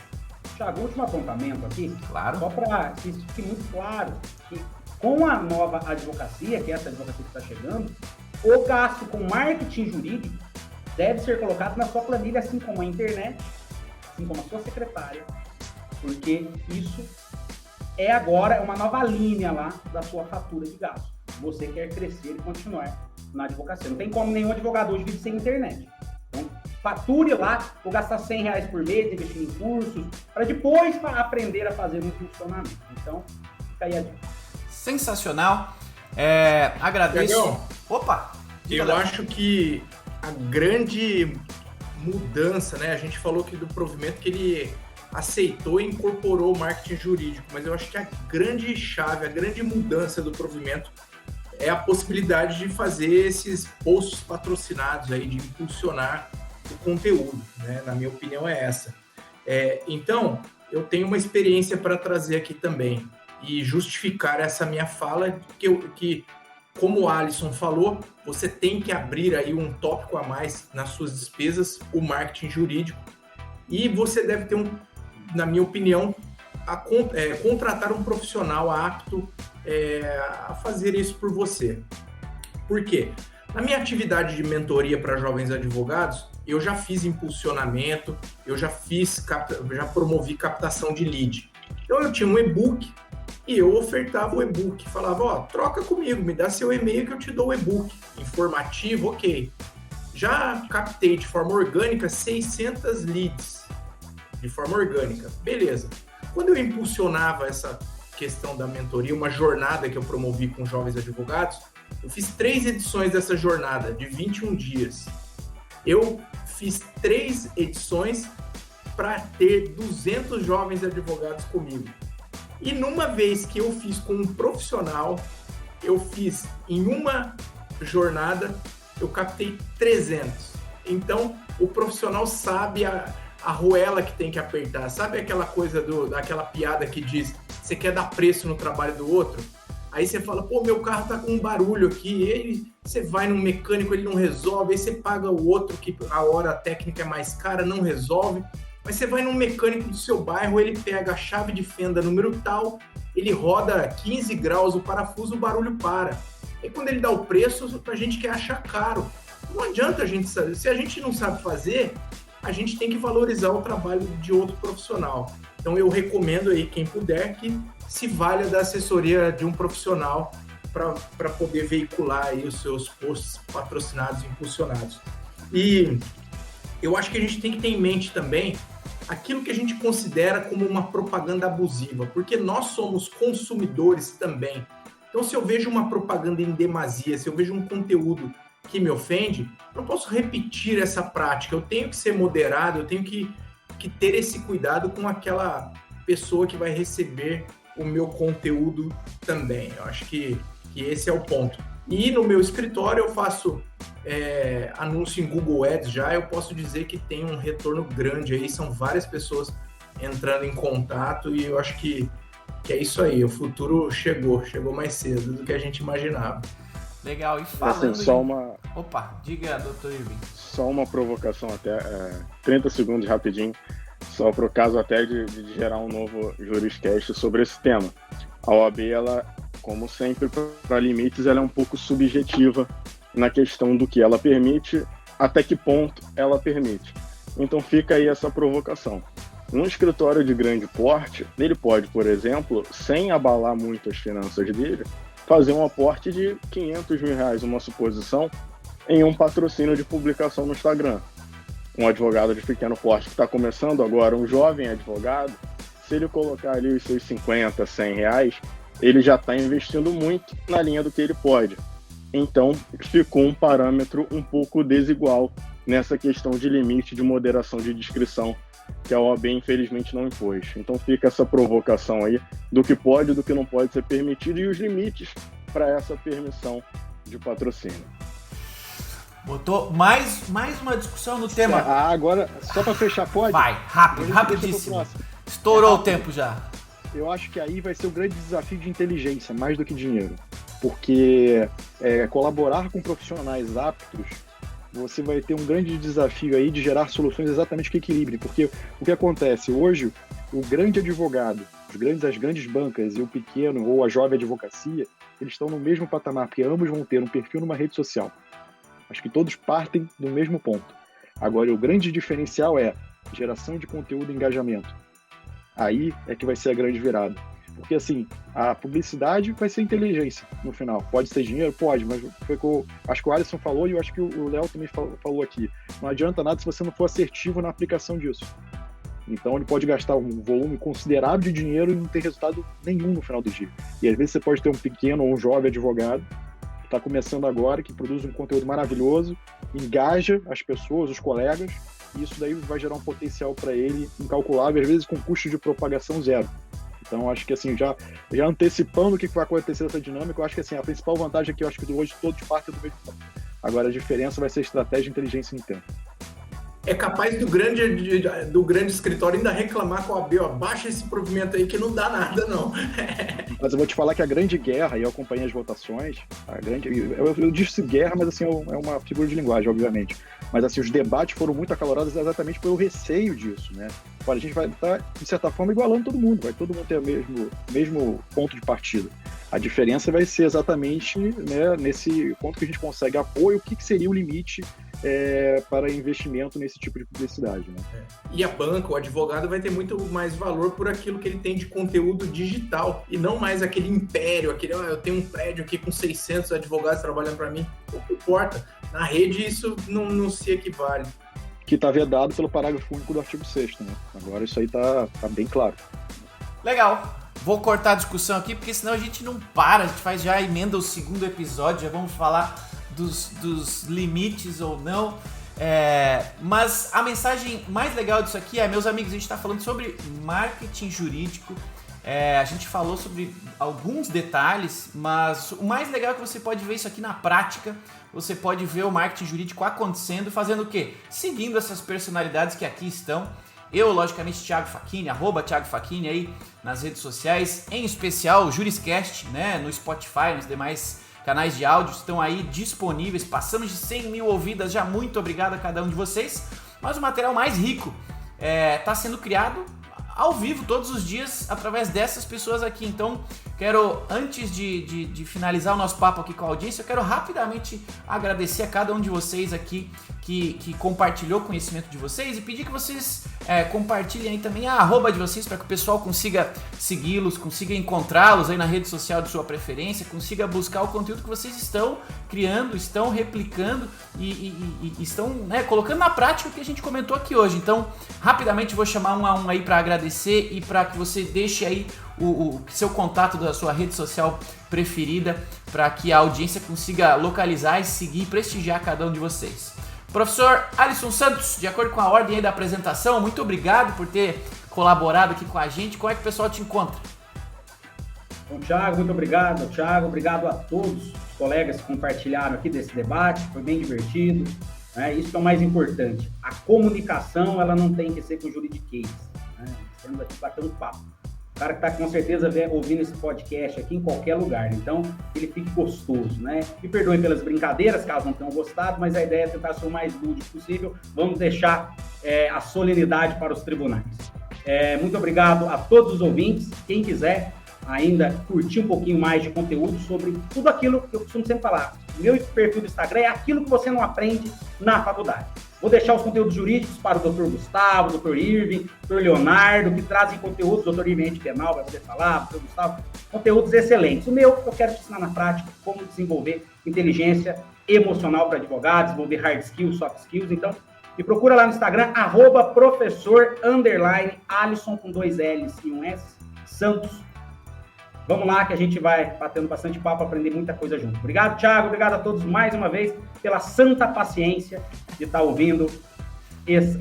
Thiago, último apontamento aqui, claro. Só para que isso fique muito claro, que com a nova advocacia, que é essa advocacia que está chegando, o gasto com marketing jurídico deve ser colocado na sua planilha, assim como a internet, assim como a sua secretária, porque isso agora uma nova linha lá da sua fatura de gasto. Você quer crescer e continuar na advocacia. Não tem como nenhum advogado hoje viver sem internet. Então, fature lá, vou gastar R$100 por mês investindo em cursos, para depois aprender a fazer um funcionamento. Então, fica aí a dica. Sensacional. Agradeço. Legal. Opa! Eu acho que a grande mudança, né? A gente falou aqui do provimento que ele aceitou e incorporou o marketing jurídico, mas eu acho que a grande chave, a grande mudança do provimento é a possibilidade de fazer esses posts patrocinados aí, de impulsionar o conteúdo, né? Na minha opinião é essa. Então, eu tenho uma experiência para trazer aqui também e justificar essa minha fala, que como o Alisson falou, você tem que abrir aí um tópico a mais nas suas despesas, o marketing jurídico, e você deve ter na minha opinião, contratar um profissional apto a fazer isso por você. Por quê? Na minha atividade de mentoria para jovens advogados, eu já fiz impulsionamento, eu já promovi captação de lead. Então eu tinha um e-book e eu ofertava o e-book, falava, troca comigo, me dá seu e-mail que eu te dou o e-book. Informativo, ok. Já captei de forma orgânica 600 leads, de forma orgânica, beleza. Quando eu impulsionava essa questão da mentoria, uma jornada que eu promovi com jovens advogados, eu fiz 3 edições dessa jornada, de 21 dias. Eu fiz 3 edições para ter 200 jovens advogados comigo. E numa vez que eu fiz com um profissional, eu fiz em uma jornada, eu captei 300. Então, o profissional sabe a arruela que tem que apertar. Sabe aquela coisa daquela piada que diz, você quer dar preço no trabalho do outro? Aí você fala, meu carro tá com um barulho aqui, e aí você vai num mecânico, ele não resolve, aí você paga o outro, que a hora técnica é mais cara, não resolve. Mas você vai num mecânico do seu bairro, ele pega a chave de fenda número tal, ele roda 15 graus o parafuso, o barulho para. E quando ele dá o preço, a gente quer achar caro. Não adianta a gente saber. Se a gente não sabe fazer, a gente tem que valorizar o trabalho de outro profissional. Então eu recomendo aí, quem puder, que se valha da assessoria de um profissional para poder veicular aí os seus posts patrocinados e impulsionados. E eu acho que a gente tem que ter em mente também aquilo que a gente considera como uma propaganda abusiva, porque nós somos consumidores também. Então, se eu vejo uma propaganda em demasia, se eu vejo um conteúdo que me ofende, eu não posso repetir essa prática. Eu tenho que ser moderado, eu tenho que ter esse cuidado com aquela pessoa que vai receber o meu conteúdo também. Eu acho que esse é o ponto. E no meu escritório eu faço anúncio em Google Ads já, eu posso dizer que tem um retorno grande aí, são várias pessoas entrando em contato e eu acho que é isso aí, o futuro chegou mais cedo do que a gente imaginava. Legal, e falando assim, só uma... Opa, diga, Dr. Irving. Só uma provocação até, 30 segundos rapidinho, só para o caso até de gerar um novo Juriscast sobre esse tema. A OAB, ela, como sempre, para limites, ela é um pouco subjetiva na questão do que ela permite, até que ponto ela permite. Então fica aí essa provocação. Um escritório de grande porte, ele pode, por exemplo, sem abalar muito as finanças dele, fazer um aporte de R$500 mil, uma suposição, em um patrocínio de publicação no Instagram. Um advogado de pequeno porte que está começando agora, um jovem advogado, se ele colocar ali os seus R$50, R$100, ele já está investindo muito na linha do que ele pode. Então, ficou um parâmetro um pouco desigual nessa questão de limite de moderação de discrição que a OAB, infelizmente, não impôs. Então, fica essa provocação aí do que pode e do que não pode ser permitido e os limites para essa permissão de patrocínio. Botou mais uma discussão no tema. Agora, só para fechar, pode? Vai, rapidíssimo. Estourou o tempo já. Eu acho que aí vai ser o grande desafio de inteligência, mais do que dinheiro. Porque colaborar com profissionais aptos, você vai ter um grande desafio aí de gerar soluções exatamente que equilibrem. Porque o que acontece? Hoje, o grande advogado, as grandes bancas e o pequeno ou a jovem advocacia, eles estão no mesmo patamar, porque ambos vão ter um perfil numa rede social. Acho que todos partem do mesmo ponto. Agora, o grande diferencial é geração de conteúdo e engajamento. Aí é que vai ser a grande virada. Porque, assim, a publicidade vai ser inteligência no final. Pode ser dinheiro? Pode, mas foi acho que o Alisson falou e eu acho que o Léo também falou aqui. Não adianta nada se você não for assertivo na aplicação disso. Então, ele pode gastar um volume considerável de dinheiro e não ter resultado nenhum no final do dia. E, às vezes, você pode ter um pequeno ou um jovem advogado que está começando agora, que produz um conteúdo maravilhoso, engaja as pessoas, os colegas, e isso daí vai gerar um potencial para ele incalculável, às vezes com custo de propagação zero. Então, acho que assim, já antecipando o que vai acontecer nessa dinâmica, eu acho que assim, a principal vantagem é que eu acho que hoje todos partem do mesmo ponto. Agora, a diferença vai ser estratégia e inteligência em tempo. É capaz do grande escritório ainda reclamar com a OAB, baixa esse provimento aí que não dá nada, não. Mas eu vou te falar que a grande guerra, e eu acompanhei as votações, eu disse guerra, mas assim, é uma figura de linguagem, obviamente. Mas assim, os debates foram muito acalorados exatamente pelo receio disso, né? Olha, a gente vai estar, de certa forma, igualando todo mundo, vai todo mundo ter o mesmo ponto de partida. A diferença vai ser exatamente, né, nesse ponto que a gente consegue apoio, o que seria o limite para investimento nesse tipo de publicidade, né? E a banca, o advogado vai ter muito mais valor por aquilo que ele tem de conteúdo digital e não mais aquele império, eu tenho um prédio aqui com 600 advogados trabalhando para mim, não importa. Na rede isso não se equivale. Que está vedado pelo parágrafo único do artigo 6º, né? Agora isso aí tá bem claro. Legal. Vou cortar a discussão aqui, porque senão a gente não para, a gente faz já emenda o segundo episódio, já vamos falar dos limites ou não. Mas a mensagem mais legal disso aqui é, meus amigos, a gente está falando sobre marketing jurídico, a gente falou sobre alguns detalhes, mas o mais legal é que você pode ver isso aqui na prática, você pode ver o marketing jurídico acontecendo, fazendo o quê? Seguindo essas personalidades que aqui estão. Eu, logicamente, Thiago Facchini, @Thiago Facchini aí nas redes sociais, em especial o Juriscast, né, no Spotify, nos demais canais de áudio estão aí disponíveis. Passamos de 100 mil ouvidas já, muito obrigado a cada um de vocês. Mas o material mais rico está sendo criado ao vivo todos os dias através dessas pessoas aqui. Então, quero, antes de finalizar o nosso papo aqui com a audiência, eu quero rapidamente agradecer a cada um de vocês aqui que compartilhou o conhecimento de vocês e pedir que vocês compartilhem aí também a @ de vocês para que o pessoal consiga segui-los, consiga encontrá-los aí na rede social de sua preferência, consiga buscar o conteúdo que vocês estão criando, estão replicando e estão, né, colocando na prática o que a gente comentou aqui hoje. Então, rapidamente vou chamar um a um aí para agradecer e para que você deixe aí o seu contato da sua rede social preferida para que a audiência consiga localizar e seguir e prestigiar cada um de vocês. Professor Alisson Santos, de acordo com a ordem aí da apresentação, muito obrigado por ter colaborado aqui com a gente. Como é que o pessoal te encontra? Bom, Thiago, muito obrigado. Thiago, obrigado a todos os colegas que compartilharam aqui desse debate, foi bem divertido. Isso que é o mais importante. A comunicação, ela não tem que ser com juridiquês. Estamos aqui para bater um papo. O cara que está com certeza ouvindo esse podcast aqui em qualquer lugar, então ele fique gostoso, né? Me perdoem pelas brincadeiras, caso não tenham gostado, mas a ideia é tentar ser o mais lúdico possível. Vamos deixar a solenidade para os tribunais. Muito obrigado a todos os ouvintes. Quem quiser ainda curtir um pouquinho mais de conteúdo sobre tudo aquilo que eu costumo sempre falar. Meu perfil do Instagram é aquilo que você não aprende na faculdade. Vou deixar os conteúdos jurídicos para o Dr. Gustavo, Dr. Irving, Dr. Leonardo, que trazem conteúdos, Dr. Irving Penal vai poder falar, Dr. Gustavo, conteúdos excelentes. O meu, eu quero te ensinar na prática como desenvolver inteligência emocional para advogados, desenvolver hard skills, soft skills. Então, me procura lá no Instagram, @professor_Alisson com 2 L's e 1 S, Santos. Vamos lá que a gente vai batendo bastante papo, aprender muita coisa junto. Obrigado, Thiago. Obrigado a todos mais uma vez pela santa paciência de estar ouvindo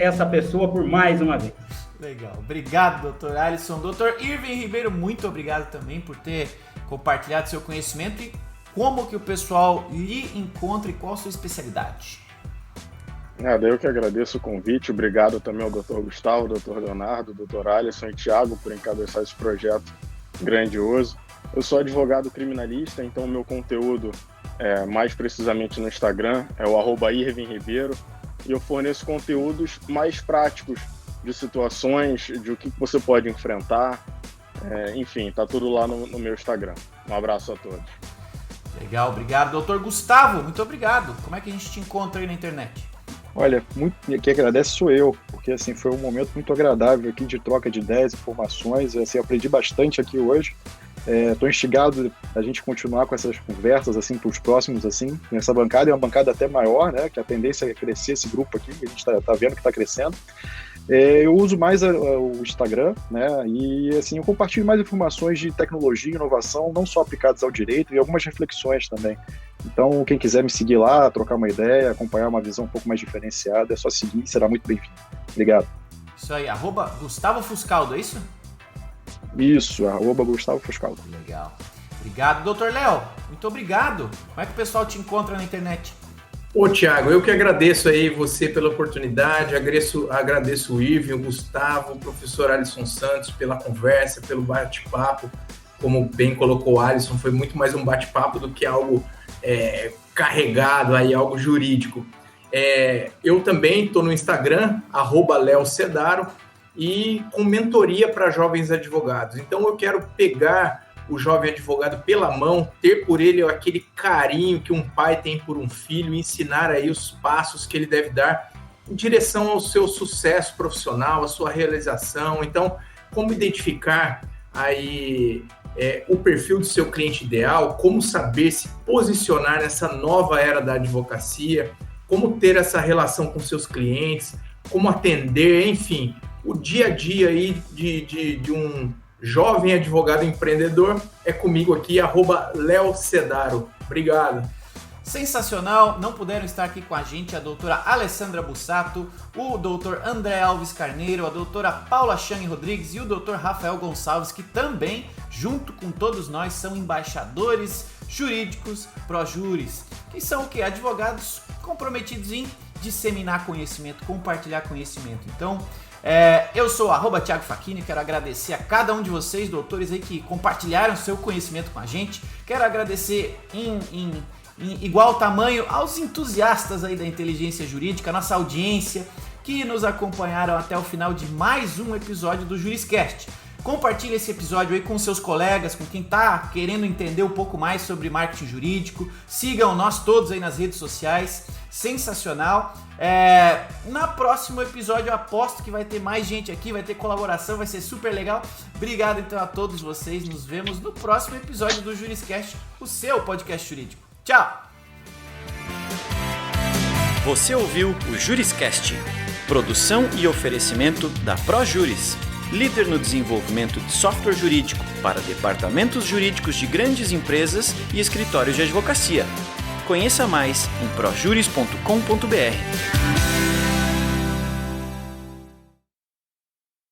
essa pessoa por mais uma vez. Legal. Obrigado, doutor Alisson. Doutor Irving Ribeiro, muito obrigado também por ter compartilhado seu conhecimento e como que o pessoal lhe encontra e qual a sua especialidade. Eu que agradeço o convite. Obrigado também ao Dr. Gustavo, Dr. Leonardo, Dr. Alisson e Thiago por encabeçar esse projeto grandioso. Eu sou advogado criminalista, então o meu conteúdo, mais precisamente no Instagram, é o @Irving Ribeiro, e eu forneço conteúdos mais práticos de situações, de o que você pode enfrentar, enfim, tá tudo lá no meu Instagram. Um abraço a todos. Legal, obrigado. Doutor Gustavo, muito obrigado. Como é que a gente te encontra aí na internet? Olha, quem agradece sou eu, porque assim, foi um momento muito agradável aqui de troca de ideias, informações, assim, aprendi bastante aqui hoje. Estou instigado a gente continuar com essas conversas assim, para os próximos, assim, nessa bancada, é uma bancada até maior, né, que a tendência é crescer esse grupo aqui, que a gente está vendo que está crescendo. Eu uso mais o Instagram, né, e assim, eu compartilho mais informações de tecnologia e inovação, não só aplicadas ao direito, e algumas reflexões também. Então, quem quiser me seguir lá, trocar uma ideia, acompanhar uma visão um pouco mais diferenciada, é só seguir, será muito bem-vindo. Obrigado. Isso aí, @Gustavo Fuscaldo, é isso? Isso, @Gustavo Fuscaldo. Legal. Obrigado, doutor Léo. Muito obrigado. Como é que o pessoal te encontra na internet? Ô, Thiago, eu que agradeço aí você pela oportunidade, agradeço o Irving, o Gustavo, o professor Alisson Santos pela conversa, pelo bate-papo. Como bem colocou o Alisson, foi muito mais um bate-papo do que algo carregado, aí, algo jurídico. Eu também estou no Instagram, @LeoCedaro, e com mentoria para jovens advogados. Então eu quero pegar o jovem advogado pela mão, ter por ele aquele carinho que um pai tem por um filho, e ensinar aí os passos que ele deve dar em direção ao seu sucesso profissional, à sua realização. Então, como identificar aí o perfil do seu cliente ideal, como saber se posicionar nessa nova era da advocacia, como ter essa relação com seus clientes, como atender, enfim, o dia a dia aí de um jovem advogado empreendedor é comigo aqui, @LeoCedaro. Obrigado. Sensacional, não puderam estar aqui com a gente a doutora Alessandra Bussato, o doutor André Alves Carneiro, a doutora Paula Chang Rodrigues e o doutor Rafael Gonçalves, que também, junto com todos nós, são embaixadores jurídicos ProJuris, que são o quê? Advogados comprometidos em disseminar conhecimento, compartilhar conhecimento. Então, eu sou @Thiago Facchini, quero agradecer a cada um de vocês, doutores aí que compartilharam seu conhecimento com a gente, quero agradecer em igual tamanho aos entusiastas aí da inteligência jurídica, nossa audiência, que nos acompanharam até o final de mais um episódio do Juriscast. Compartilhe esse episódio aí com seus colegas, com quem está querendo entender um pouco mais sobre marketing jurídico. Sigam nós todos aí nas redes sociais. Sensacional. Na próximo episódio eu aposto que vai ter mais gente aqui, vai ter colaboração, vai ser super legal. Obrigado então a todos vocês. Nos vemos no próximo episódio do Juriscast, o seu podcast jurídico. Tchau! Você ouviu o Juriscast, produção e oferecimento da ProJuris, líder no desenvolvimento de software jurídico para departamentos jurídicos de grandes empresas e escritórios de advocacia. Conheça mais em projuris.com.br.